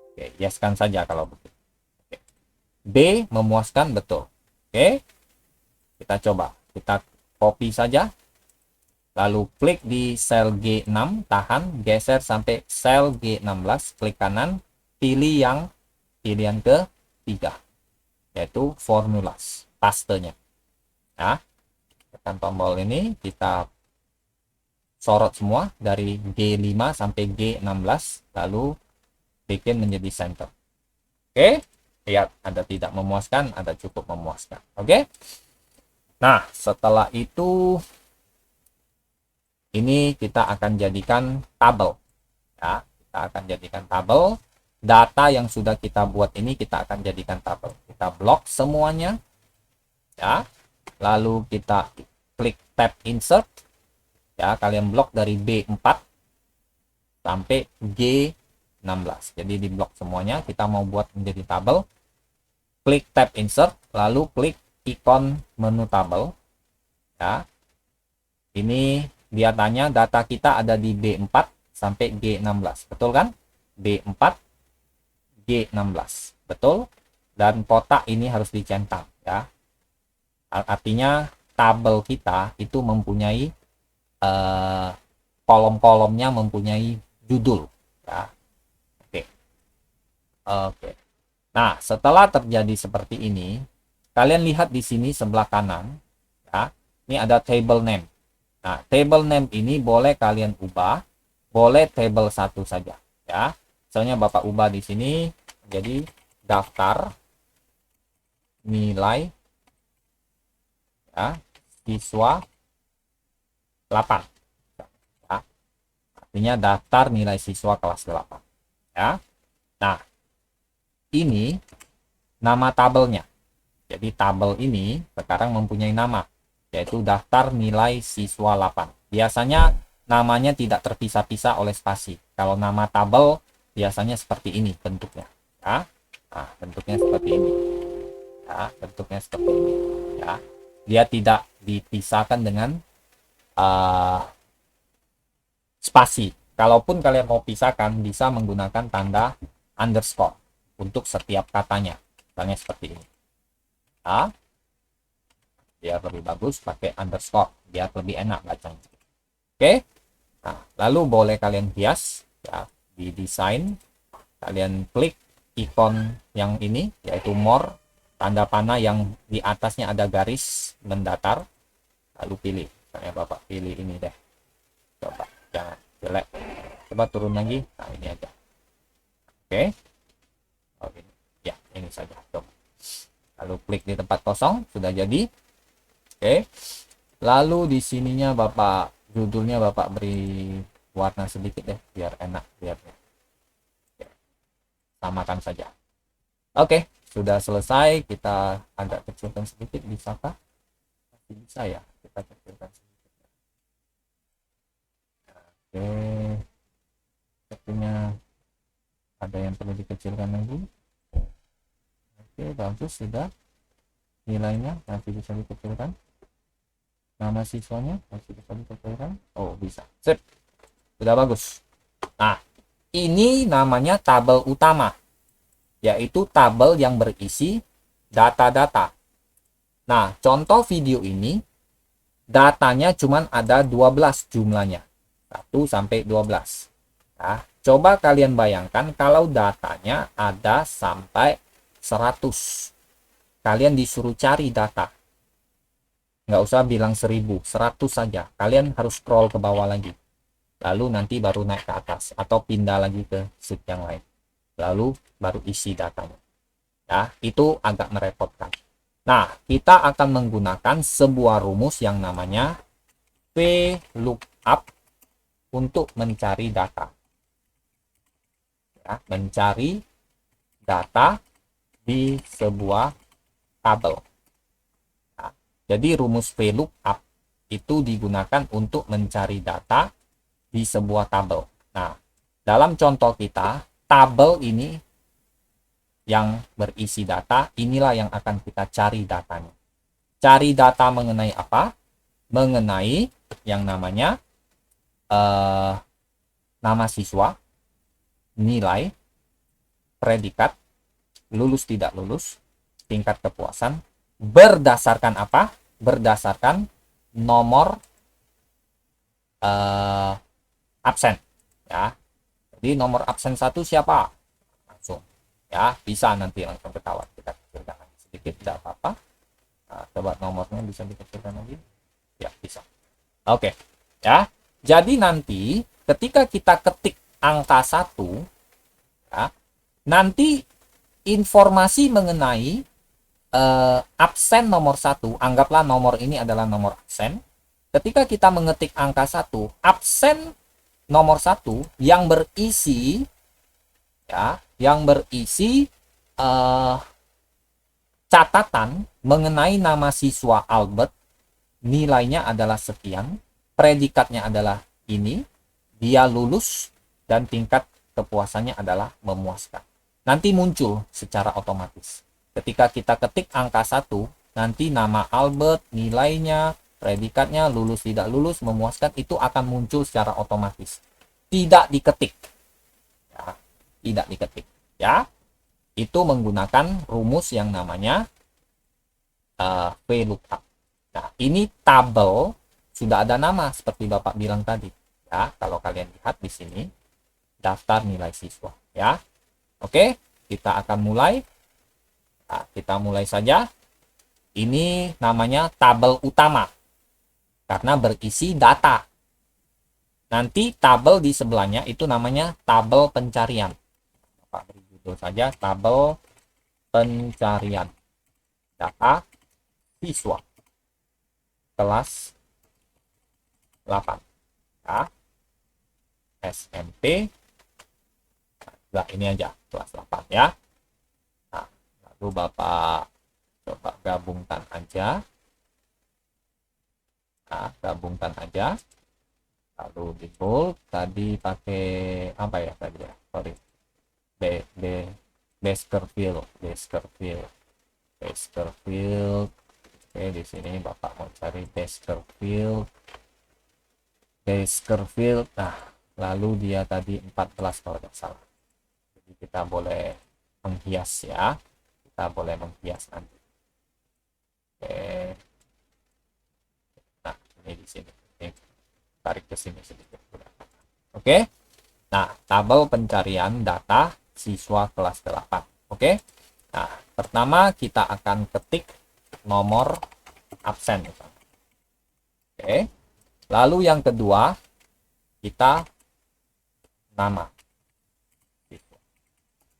Oke, yeskan saja kalau begitu. Oke. B memuaskan, betul. Oke, kita coba. Kita copy saja. Lalu klik di sel G6, tahan, geser sampai sel G16, klik kanan, pilih yang pilihan ketiga, yaitu formulas, pastenya. Nah, tekan tombol ini, kita sorot semua dari G5 sampai G16, lalu bikin menjadi center. Oke, lihat ada tidak memuaskan, ada cukup memuaskan. Oke, nah setelah itu ini kita akan jadikan tabel, ya. Kita akan jadikan tabel. Data yang sudah kita buat ini kita akan jadikan tabel. Kita blok semuanya, ya. Lalu kita klik tab insert, ya. Kalian blok dari B4 sampai G16. Jadi di blok semuanya. Kita mau buat menjadi tabel. Klik tab insert, lalu klik ikon menu tabel, ya. Ini dia tanya data kita ada di B4 sampai G16, betul kan? B4 G16, betul. Dan kotak ini harus dicentang, ya. Artinya tabel kita itu mempunyai kolom-kolomnya mempunyai judul, ya. Oke. Nah, setelah terjadi seperti ini, kalian lihat di sini sebelah kanan, ya. Ini ada table name. Nah, table name ini boleh kalian ubah, boleh table 1 saja, ya. Misalnya Bapak ubah di sini jadi daftar nilai, ya, siswa 8. Ya. Artinya daftar nilai siswa kelas 8, ya. Nah, ini nama tabelnya. Jadi tabel ini sekarang mempunyai nama, yaitu daftar nilai siswa 8. Biasanya namanya tidak terpisah-pisah oleh spasi. Kalau nama tabel biasanya seperti ini bentuknya, ya. Nah, bentuknya seperti ini, ya. Bentuknya seperti ini, ya. Dia tidak dipisahkan dengan spasi. Kalaupun kalian mau pisahkan, bisa menggunakan tanda underscore untuk setiap katanya. Misalnya seperti ini, ya. Biar lebih bagus pakai underscore, biar lebih enak bacanya. Oke. Nah, lalu boleh kalian hias, ya, di desain. Kalian klik ikon yang ini, yaitu more, tanda panah yang di atasnya ada garis mendatar. Lalu pilih, misalnya Bapak pilih ini deh. Coba, jangan jelek. Coba turun lagi. Nah, ini aja. Oke. Oke. Ya, ini saja. Coba. Lalu klik di tempat kosong, sudah jadi. Oke, lalu di sininya Bapak judulnya Bapak beri warna sedikit deh biar enak lihatnya. Samakan saja. Oke, sudah selesai. Kita agak kecilkan sedikit, bisakah? Masih bisa ya, kita kecilkan sedikit. Oke, sepertinya ada yang perlu dikecilkan lagi. Oke, bagus, sudah. Nilainya masih bisa dikecilkan. Nama siswanya masih bisa dikecilkan. Oh, bisa. Sip. Sudah bagus. Nah, ini namanya tabel utama, yaitu tabel yang berisi data-data. Nah, contoh video ini datanya cuma ada 12 jumlahnya. 1 sampai 12. Nah, coba kalian bayangkan kalau datanya ada sampai 100. Kalian disuruh cari data. Nggak usah bilang 1000, 100 saja. Kalian harus scroll ke bawah lagi. Lalu nanti baru naik ke atas. Atau pindah lagi ke sheet yang lain. Lalu baru isi datanya. Ya, itu agak merepotkan. Nah, kita akan menggunakan sebuah rumus yang namanya VLOOKUP untuk mencari data. Ya, mencari data di sebuah tabel. Jadi rumus VLOOKUP itu digunakan untuk mencari data di sebuah tabel. Nah, dalam contoh kita, tabel ini yang berisi data, inilah yang akan kita cari datanya. Cari data mengenai apa? Mengenai yang namanya nama siswa, nilai, predikat, lulus tidak lulus, tingkat kepuasan berdasarkan apa? Berdasarkan nomor absen ya. Jadi nomor absen 1 siapa? Langsung ya, bisa nanti langsung ketahuan. Kita kecilkan lagi sedikit, tidak apa-apa. Nah, coba nomornya bisa dikecilkan lagi. Ya, bisa. Oke. Ya. Jadi nanti ketika kita ketik angka 1 ya, nanti informasi mengenai absen nomor 1, anggaplah nomor ini adalah nomor absen. Ketika kita mengetik angka 1, absen nomor 1 yang berisi ya, catatan mengenai nama siswa Albert, nilainya adalah sekian, predikatnya adalah ini, dia lulus, dan tingkat kepuasannya adalah memuaskan. Nanti muncul secara otomatis. Ketika kita ketik angka 1, nanti nama Albert, nilainya, predikatnya, lulus tidak lulus, memuaskan, itu akan muncul secara otomatis. Tidak diketik. Ya, tidak diketik. Ya, itu menggunakan rumus yang namanya VLOOKUP. Nah, ini tabel sudah ada nama seperti Bapak bilang tadi. Ya, kalau kalian lihat di sini daftar nilai siswa. Ya, oke, kita akan mulai. Nah, kita mulai saja. Ini namanya tabel utama karena berisi data. Nanti tabel di sebelahnya itu namanya tabel pencarian. Bapak beri judul saja tabel pencarian data siswa kelas 8 ya, SMP. Nah, ini aja kelas 8 ya. Nah, lalu Bapak coba gabungkan aja. Nah, gabungkan aja. Lalu di bold tadi pakai apa ya tadi ya? Sorry. Baskerville. Oke, di sini Bapak mau cari Baskerville. Nah, lalu dia tadi 14 kalau tidak salah. Jadi kita boleh menghias ya. Kita boleh menghias nanti. Oke. Nah, ini di sini. Ini, tarik ke sini sedikit. Oke. Nah, tabel pencarian data siswa kelas 8. Oke. Nah, pertama kita akan ketik nomor absen. Oke. Lalu yang kedua, kita nama.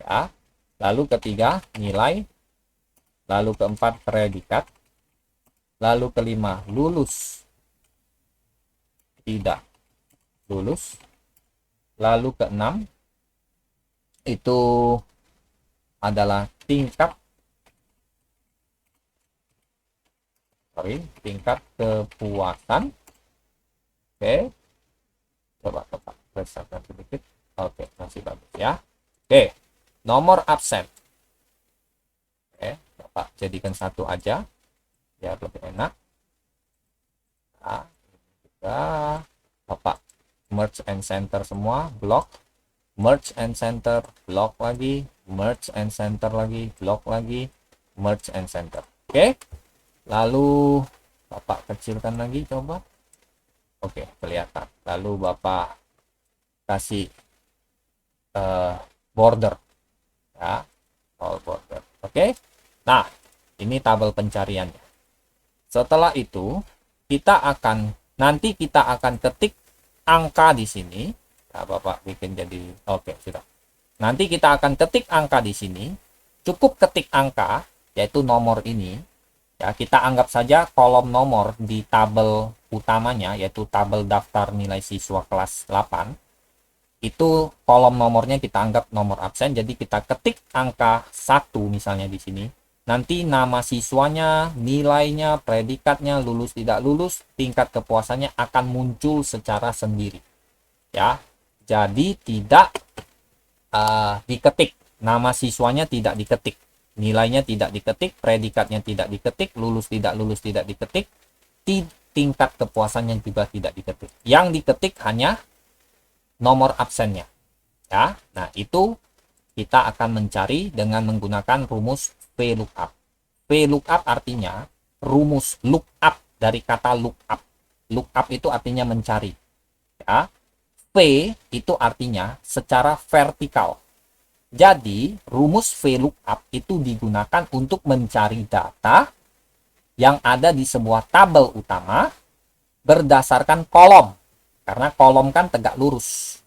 Ya. Lalu ketiga, nilai. Lalu keempat, predikat. Lalu kelima, lulus. Tidak lulus. Lalu keenam, itu adalah tingkat kepuasan. Oke, coba besarkan sedikit. Oke, masih bagus ya. Oke, nomor absen. Oke, Bapak jadikan 1 aja biar lebih enak. Nah, juga Bapak merge and center semua, blok, merge and center, blok lagi, merge and center lagi, blok lagi, merge and center. Oke, lalu Bapak kecilkan lagi coba. Oke, kelihatan. Lalu Bapak kasih border ya, all border. Oke. Nah, ini tabel pencariannya. Setelah itu nanti kita akan ketik angka di sini. Nah, Bapak bikin jadi oke, sudah. Nanti kita akan ketik angka di sini. Cukup ketik angka yaitu nomor ini. Ya, kita anggap saja kolom nomor di tabel utamanya yaitu tabel daftar nilai siswa kelas 8. Itu kolom nomornya kita anggap nomor absen. Jadi kita ketik angka 1 misalnya di sini. Nanti nama siswanya, nilainya, predikatnya, lulus tidak lulus, tingkat kepuasannya akan muncul secara sendiri. Ya. Jadi tidak diketik. Nama siswanya tidak diketik. Nilainya tidak diketik, predikatnya tidak diketik, lulus tidak diketik, tingkat kepuasannya juga tidak diketik. Yang diketik hanya nomor absennya. Ya, nah itu kita akan mencari dengan menggunakan rumus VLOOKUP. VLOOKUP artinya rumus lookup dari kata lookup. Lookup itu artinya mencari. Ya. V itu artinya secara vertikal. Jadi, rumus VLOOKUP itu digunakan untuk mencari data yang ada di sebuah tabel utama berdasarkan kolom. Karena kolom kan tegak lurus.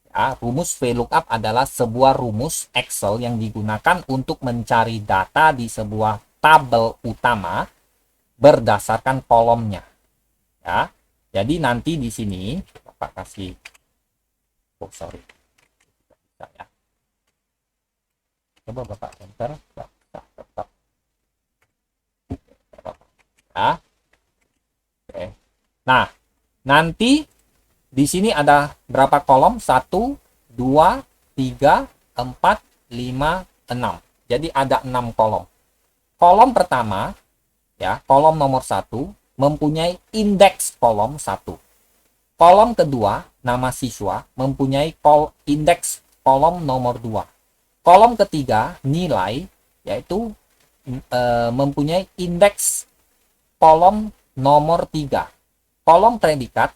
Ya, rumus VLOOKUP adalah sebuah rumus Excel yang digunakan untuk mencari data di sebuah tabel utama berdasarkan kolomnya. Ya. Jadi nanti di sini Bapak kasih bisa ya. Coba Bapak enter, tetap. Ya. Oke. Nah, nanti di sini ada berapa kolom? 1, 2, 3, 4, 5, 6. Jadi ada 6 kolom. Kolom pertama, ya, kolom nomor 1 mempunyai indeks kolom 1. Kolom kedua, nama siswa, mempunyai indeks kolom nomor 2. Kolom ketiga, nilai, yaitu mempunyai indeks kolom nomor 3. Kolom predikat,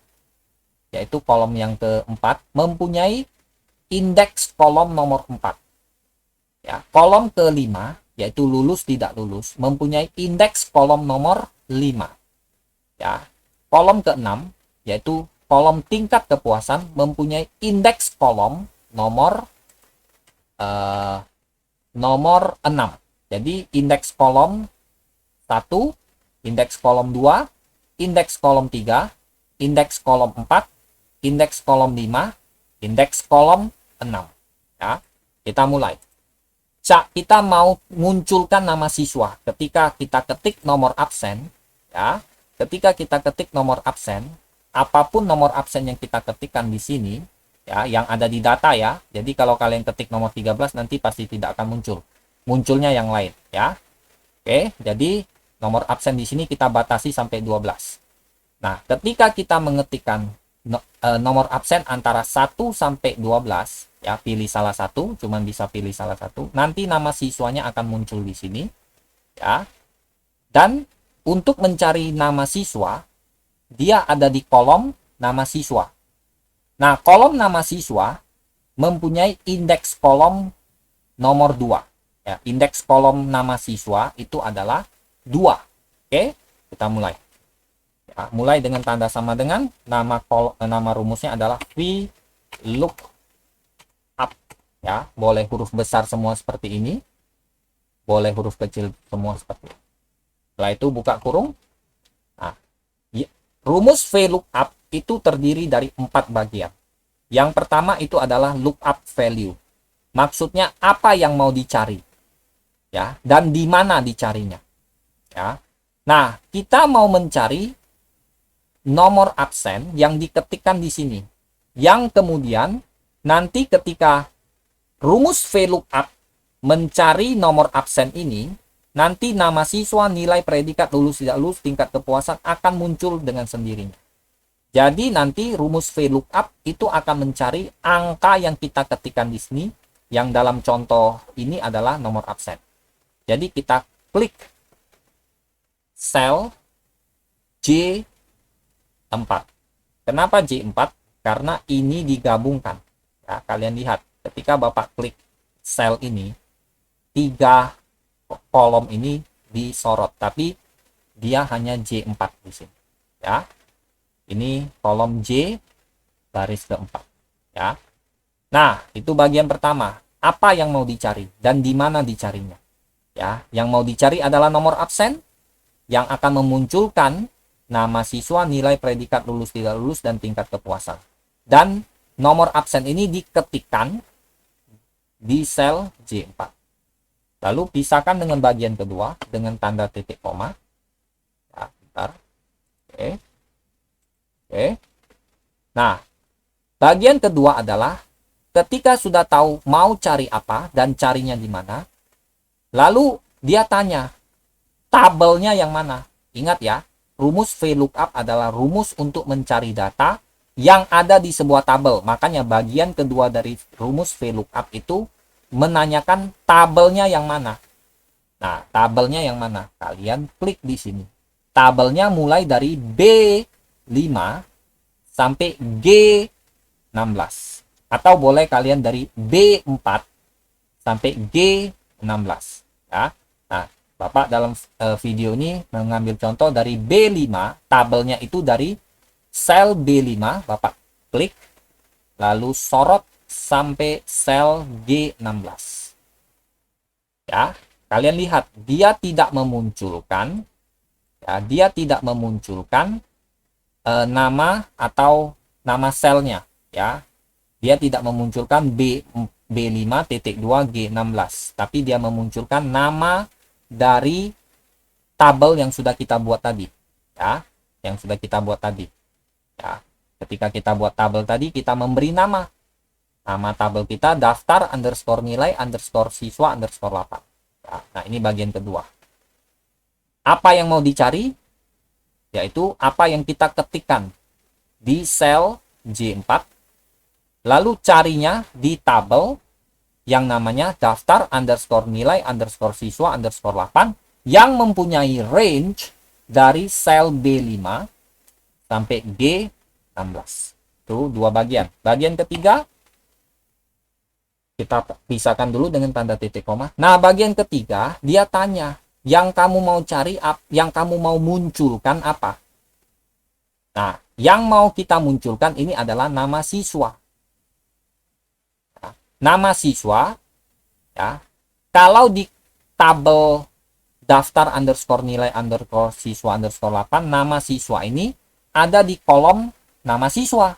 yaitu kolom yang keempat, mempunyai indeks kolom nomor 4. Ya, kolom kelima, yaitu lulus tidak lulus, mempunyai indeks kolom nomor 5. Ya, kolom keenam, yaitu kolom tingkat kepuasan, mempunyai indeks kolom nomor 6. Jadi indeks kolom 1, indeks kolom 2, indeks kolom 3, indeks kolom 4, indeks kolom 5, indeks kolom 6. Ya, kita mulai. Kita mau munculkan nama siswa. Ketika kita ketik nomor absen, ya, ketika kita ketik nomor absen, apapun nomor absen yang kita ketikkan di sini, ya, yang ada di data ya. Jadi kalau kalian ketik nomor 13 nanti pasti tidak akan muncul. Munculnya yang lain, ya. Oke, jadi nomor absen di sini kita batasi sampai 12. Nah, ketika kita mengetikkan nomor absen antara 1 sampai 12, ya, pilih salah satu, cuman bisa pilih salah satu. Nanti nama siswanya akan muncul di sini, ya. Dan untuk mencari nama siswa, dia ada di kolom nama siswa. Nah, kolom nama siswa mempunyai indeks kolom nomor 2. Ya, indeks kolom nama siswa itu adalah 2. Oke, kita mulai. Ya, mulai dengan tanda sama dengan nama rumusnya adalah VLOOKUP. Ya, boleh huruf besar semua seperti ini. Boleh huruf kecil semua seperti ini. Setelah itu buka kurung. Nah, rumus VLOOKUP itu terdiri dari 4 bagian. Yang pertama itu adalah lookup value. Maksudnya apa yang mau dicari, ya, dan di mana dicarinya, ya. Nah, kita mau mencari nomor absen yang diketikkan di sini, yang kemudian nanti ketika rumus VLOOKUP mencari nomor absen ini, nanti nama siswa, nilai predikat, lulus tidak lulus, tingkat kepuasan akan muncul dengan sendirinya. Jadi nanti rumus VLOOKUP itu akan mencari angka yang kita ketikkan di sini, yang dalam contoh ini adalah nomor absen. Jadi kita klik sel J4. Kenapa J4? Karena ini digabungkan. Ya, kalian lihat, ketika Bapak klik sel ini, 3 kolom ini disorot, tapi dia hanya J4 di sini. Ya. Ini kolom J baris keempat, ya. Nah, itu bagian pertama. Apa yang mau dicari dan di mana dicarinya? Ya, yang mau dicari adalah nomor absen yang akan memunculkan nama siswa, nilai predikat lulus tidak lulus dan tingkat kepuasan. Dan nomor absen ini diketikkan di sel J4. Lalu pisahkan dengan bagian kedua dengan tanda titik koma. Ya, bentar. Oke. Oke. Nah, bagian kedua adalah ketika sudah tahu mau cari apa dan carinya di mana, lalu dia tanya, tabelnya yang mana? Ingat ya, rumus VLOOKUP adalah rumus untuk mencari data yang ada di sebuah tabel. Makanya bagian kedua dari rumus VLOOKUP itu menanyakan tabelnya yang mana. Nah, tabelnya yang mana? Kalian klik di sini. Tabelnya mulai dari B5 sampai G16. Atau boleh kalian dari B4 sampai G16. Ya. Nah, Bapak dalam video ini mengambil contoh dari B5, tabelnya itu dari sel B5, Bapak klik, lalu sorot sampai sel G16. Ya, kalian lihat, dia tidak memunculkan, nama atau nama selnya, ya. Dia tidak memunculkan B5.2G16, tapi dia memunculkan nama dari tabel yang sudah kita buat tadi, ya, ya. Ketika kita buat tabel tadi, kita memberi nama tabel kita daftar underscore nilai underscore siswa underscore 8. Ya, nah, ini bagian kedua. Apa yang mau dicari? Yaitu apa yang kita ketikkan di sel J4, lalu carinya di tabel yang namanya daftar underscore nilai underscore siswa underscore 8 yang mempunyai range dari sel B5 sampai G16. Itu dua bagian. Bagian ketiga, kita pisahkan dulu dengan tanda titik koma. Nah, bagian ketiga, dia tanya, yang kamu mau cari, yang kamu mau munculkan apa? Nah, yang mau kita munculkan ini adalah nama siswa. Nama siswa, ya, kalau di tabel daftar underscore nilai underscore siswa underscore 8, nama siswa ini ada di kolom nama siswa.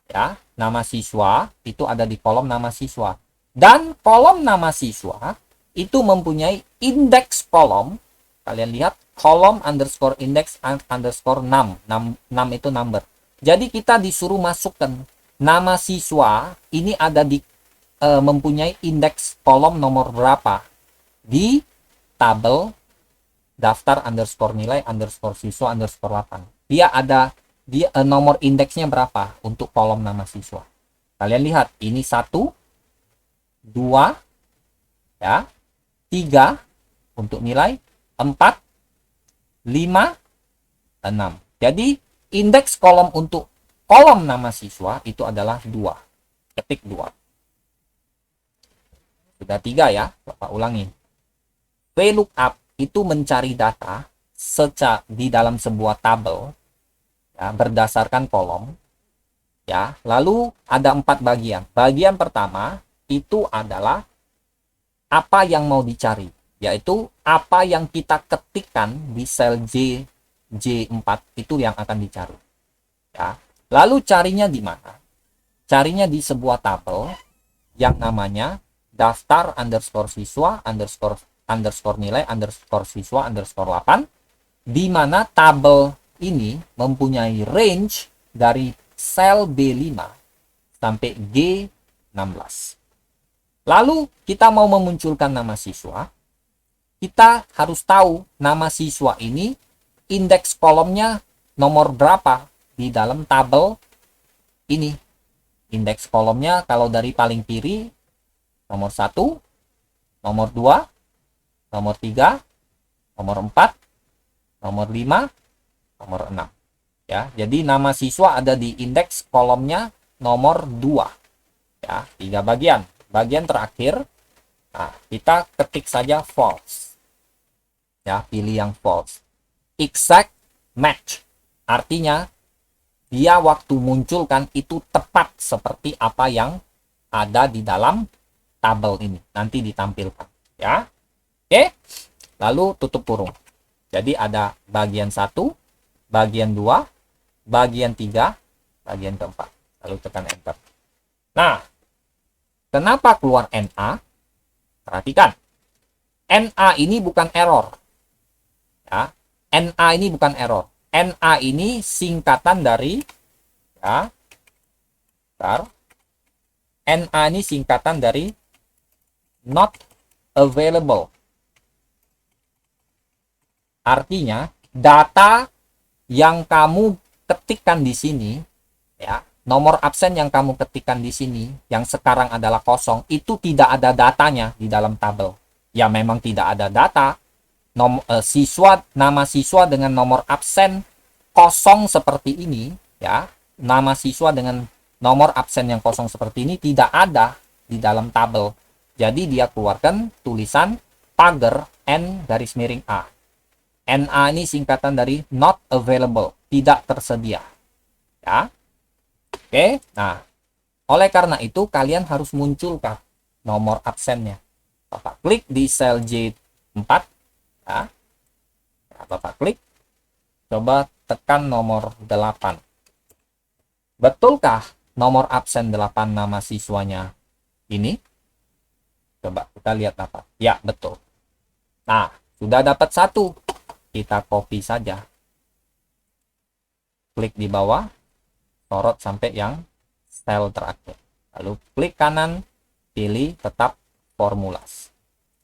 Ya, nama siswa itu ada di kolom nama siswa. Dan kolom nama siswa itu mempunyai indeks kolom. Kalian lihat, kolom underscore index underscore num. Num itu number. Jadi kita disuruh masukkan nama siswa ini ada di mempunyai indeks kolom nomor berapa di tabel daftar underscore nilai underscore siswa underscore 8. Dia ada nomor indeksnya berapa untuk kolom nama siswa. Kalian lihat, ini 1, 2, ya, 3 untuk nilai, 4, 5, 6. Jadi indeks kolom untuk kolom nama siswa itu adalah 2. Ketik 2. Sudah 3 ya, Bapak ulangi. VLOOKUP itu mencari data di dalam sebuah tabel, ya, berdasarkan kolom, ya. Lalu ada 4 bagian. Bagian pertama itu adalah apa yang mau dicari, yaitu apa yang kita ketikkan di sel J4 itu yang akan dicari, ya. Lalu carinya di mana? Carinya di sebuah tabel yang namanya daftar underscore siswa underscore nilai underscore siswa underscore 8, di mana tabel ini mempunyai range dari sel B5 sampai G16. Lalu kita mau memunculkan nama siswa, kita harus tahu nama siswa ini indeks kolomnya nomor berapa di dalam tabel ini. Indeks kolomnya kalau dari paling kiri nomor 1, nomor 2, nomor 3, nomor 4, nomor 5, nomor 6. Ya, jadi nama siswa ada di indeks kolomnya nomor 2. Ya, 3 bagian. Bagian terakhir, nah, kita ketik saja false. Ya, pilih yang false. Exact match. Artinya dia waktu munculkan itu tepat seperti apa yang ada di dalam tabel ini. Nanti ditampilkan, ya. Oke. Lalu tutup kurung. Jadi ada bagian 1, bagian 2, bagian 3, bagian keempat. Lalu tekan enter. Nah, kenapa keluar NA? Perhatikan. NA ini bukan error. Ya, NA ini bukan error. NA ini singkatan dari, ya, bentar. NA ini singkatan dari not available. Artinya data yang kamu ketikkan di sini, ya, nomor absen yang kamu ketikkan di sini yang sekarang adalah kosong, itu tidak ada datanya di dalam tabel. ya memang tidak ada data. Nama siswa dengan nomor absen kosong seperti ini, ya, nama siswa dengan nomor absen yang kosong seperti ini tidak ada di dalam tabel. Jadi dia keluarkan tulisan pagar N garis miring A. NA ini singkatan dari not available, tidak tersedia. Ya. Oke, nah, oleh karena itu kalian harus munculkan nomor absennya. Bapak klik di sel J4, ya. Nah, Bapak klik, coba tekan nomor 8. Betulkah nomor absen 8 nama siswanya ini? Coba kita lihat apa. Ya, betul. Nah, sudah dapat 1. Kita copy saja. Klik di bawah, sorot sampai yang sel terakhir. Lalu klik kanan, pilih tetap formulas.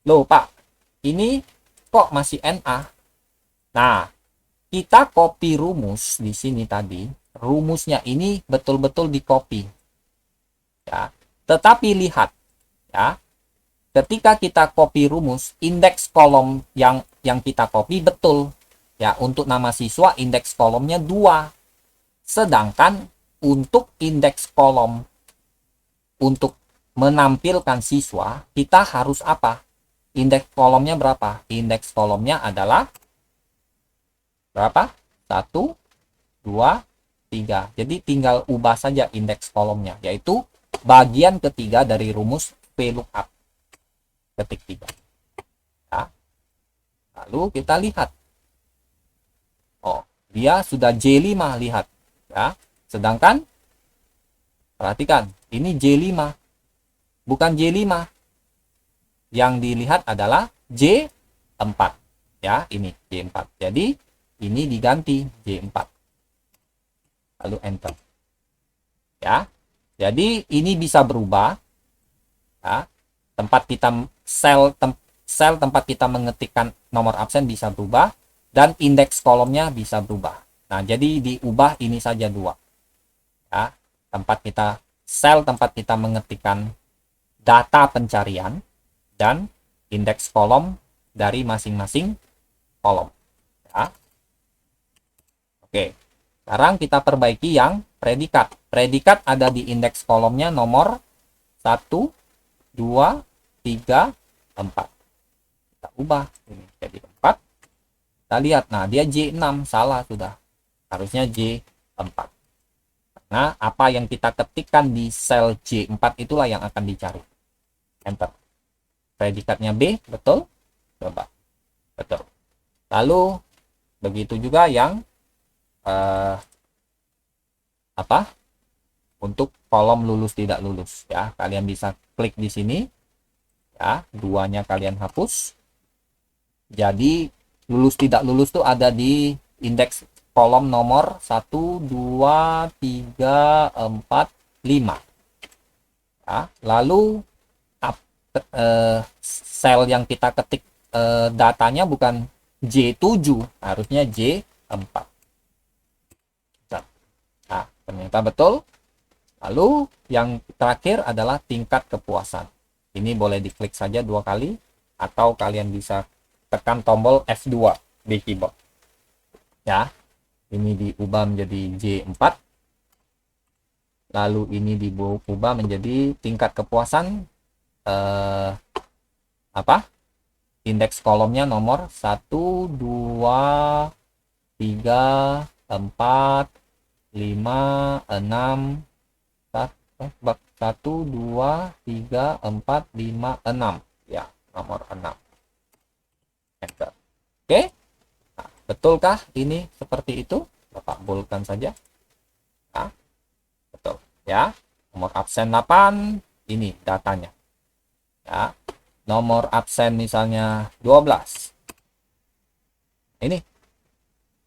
Loh Pak, ini kok masih NA? Nah, kita copy rumus di sini tadi. Rumusnya ini betul-betul di copy. Ya. Tetapi lihat, ya. Ketika kita copy rumus, indeks kolom yang kita copy betul. Ya, untuk nama siswa indeks kolomnya 2. Sedangkan untuk indeks kolom untuk menampilkan siswa, kita harus apa? Indeks kolomnya berapa? Indeks kolomnya adalah berapa? 1, 2, 3. Jadi tinggal ubah saja indeks kolomnya, yaitu bagian ketiga dari rumus VLOOKUP. Ketik 3. Ya. Lalu kita lihat. Oh, dia sudah J5, lihat. Ya. Sedangkan, perhatikan, ini J5. Bukan J5. Yang dilihat adalah J4. Ya, ini J4. Jadi, ini diganti J4. Lalu enter. Ya. Jadi, ini bisa berubah. Ya. Tempat kita sel tempat kita mengetikkan nomor absen bisa berubah dan indeks kolomnya bisa berubah. Nah, jadi diubah ini saja 2. Ya, sel tempat kita mengetikkan data pencarian dan indeks kolom dari masing-masing kolom. Ya. Oke. Sekarang kita perbaiki yang predikat. Predikat ada di indeks kolomnya nomor 1, 2, 3, 4. Kita ubah ini jadi 4. Kita lihat, nah dia J6, salah sudah. Harusnya J4. Nah, apa yang kita ketikkan di sel J4 itulah yang akan dicari. Enter. Predikatnya B, betul? Coba. Betul. Lalu, begitu juga yang untuk kolom lulus tidak lulus. Ya, kalian bisa klik di sini. Ya, 2-nya kalian hapus. Jadi, lulus tidak lulus tuh ada di indeks kolom nomor 1, 2, 3, 4, 5. Ya, lalu sel yang kita ketik datanya bukan J7, harusnya J4. Nah, ternyata betul. Lalu yang terakhir adalah tingkat kepuasan. Ini boleh diklik saja 2 kali atau kalian bisa tekan tombol F2 di keyboard. Ya. Ini diubah menjadi J4. Lalu ini diubah menjadi tingkat kepuasan indeks kolomnya nomor 1, 2, 3, 4, 5, 6, 1, 2, 3, 4, 5, 6. Ya, nomor 6. Enter. Oke. Nah, betulkah ini seperti itu? Bapak boldkan saja. Nah, betul. Ya, nomor absen 8. Ini datanya. Ya, nomor absen misalnya 12. Ini.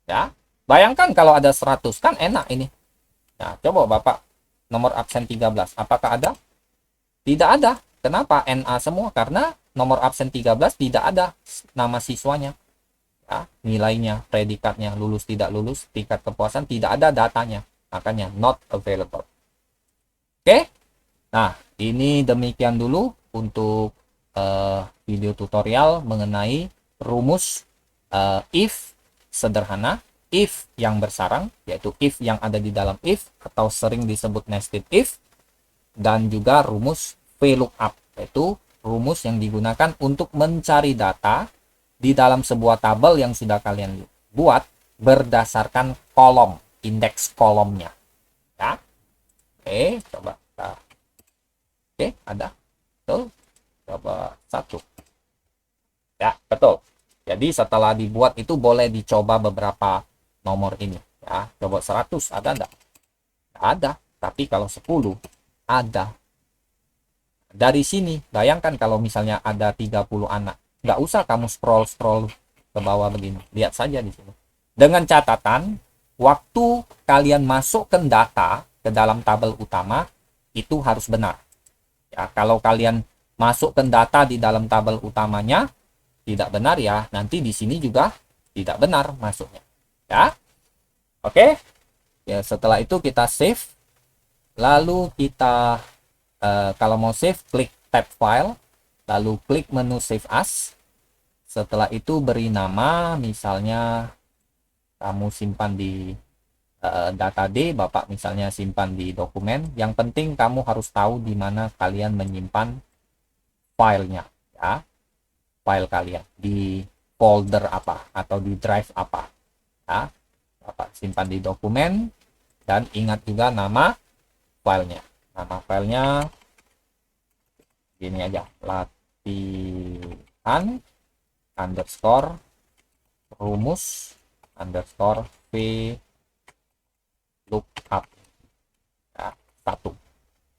Ya, bayangkan kalau ada 100, kan enak ini. Nah, coba Bapak nomor absen 13. Apakah ada? Tidak ada. Kenapa? NA semua. Karena nomor absen 13 tidak ada nama siswanya. Ya, nilainya, predikatnya, lulus tidak lulus, tingkat kepuasan tidak ada datanya. Makanya not available. Oke. Nah, ini demikian dulu untuk video tutorial mengenai rumus if sederhana, if yang bersarang, yaitu if yang ada di dalam if atau sering disebut nested if, dan juga rumus VLOOKUP, yaitu rumus yang digunakan untuk mencari data di dalam sebuah tabel yang sudah kalian buat berdasarkan kolom, indeks kolomnya. Ya. Oke, coba. Oke, ada. Betul. Coba 1. Ya, betul. Jadi setelah dibuat itu boleh dicoba beberapa nomor ini. Ya, coba 100 ada enggak? Ada. Tapi kalau 10 ada. Dari sini, bayangkan kalau misalnya ada 30 anak. Nggak usah kamu scroll-scroll ke bawah begini. Lihat saja di sini. Dengan catatan, waktu kalian masukkan data ke dalam tabel utama, itu harus benar. Ya, kalau kalian masukkan data di dalam tabel utamanya tidak benar, ya nanti di sini juga tidak benar masuknya. Ya, oke. Ya, setelah itu kita save. Lalu kita kalau mau save, klik tab file, lalu klik menu save as. Setelah itu beri nama, misalnya kamu simpan di data D, Bapak misalnya simpan di dokumen. Yang penting kamu harus tahu di mana kalian menyimpan filenya, ya. File kalian di folder apa atau di drive apa, ya. Bapak simpan di dokumen, dan ingat juga nama filenya. Nama filenya gini aja, latihan underscore rumus underscore VLOOKUP, ya, 1.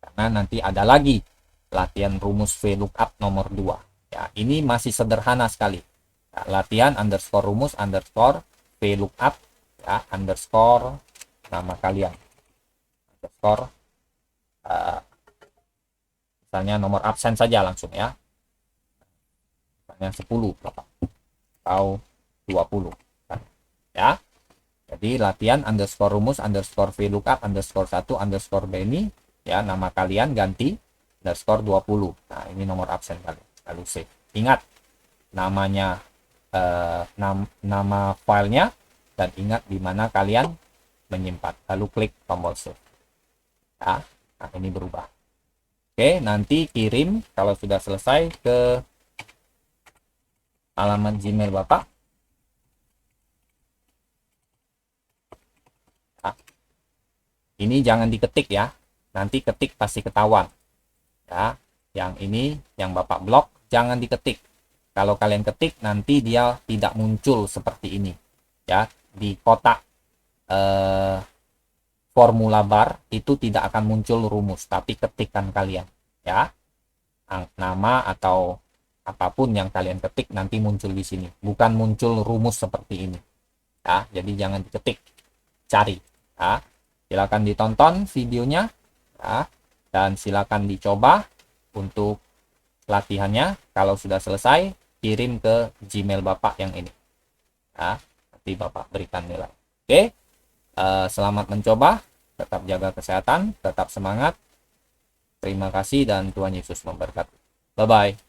Karena nanti ada lagi latihan rumus VLOOKUP nomor 2. Ya, ini masih sederhana sekali. Ya, latihan underscore rumus underscore VLOOKUP, ya, underscore nama kalian, underscore misalnya nomor absen saja langsung, ya, misalnya 10 atau 20, ya. Jadi latihan underscore rumus underscore VLOOKUP underscore 1 underscore Benny, ya, nama kalian ganti underscore 20. Nah, ini nomor absen kalian, lalu save. Ingat namanya, nama filenya, dan ingat di mana kalian menyimpan, lalu klik tombol save. Ya, nah ini berubah. Oke, nanti kirim kalau sudah selesai ke alamat Gmail Bapak. Nah, ini jangan diketik, ya. Nanti ketik pasti ketahuan. Ya, yang ini yang Bapak blok jangan diketik. Kalau kalian ketik nanti dia tidak muncul seperti ini. Ya, di kotak formula bar itu tidak akan muncul rumus, tapi ketikan kalian, ya. Nama atau apapun yang kalian ketik nanti muncul di sini, bukan muncul rumus seperti ini, ya. Jadi jangan diketik, cari, ya. Silakan ditonton videonya, ya, dan silakan dicoba untuk latihannya. Kalau sudah selesai, kirim ke Gmail Bapak yang ini, ya. Nanti Bapak berikan nilai. Oke. Selamat mencoba, tetap jaga kesehatan, tetap semangat. Terima kasih dan Tuhan Yesus memberkati. Bye-bye.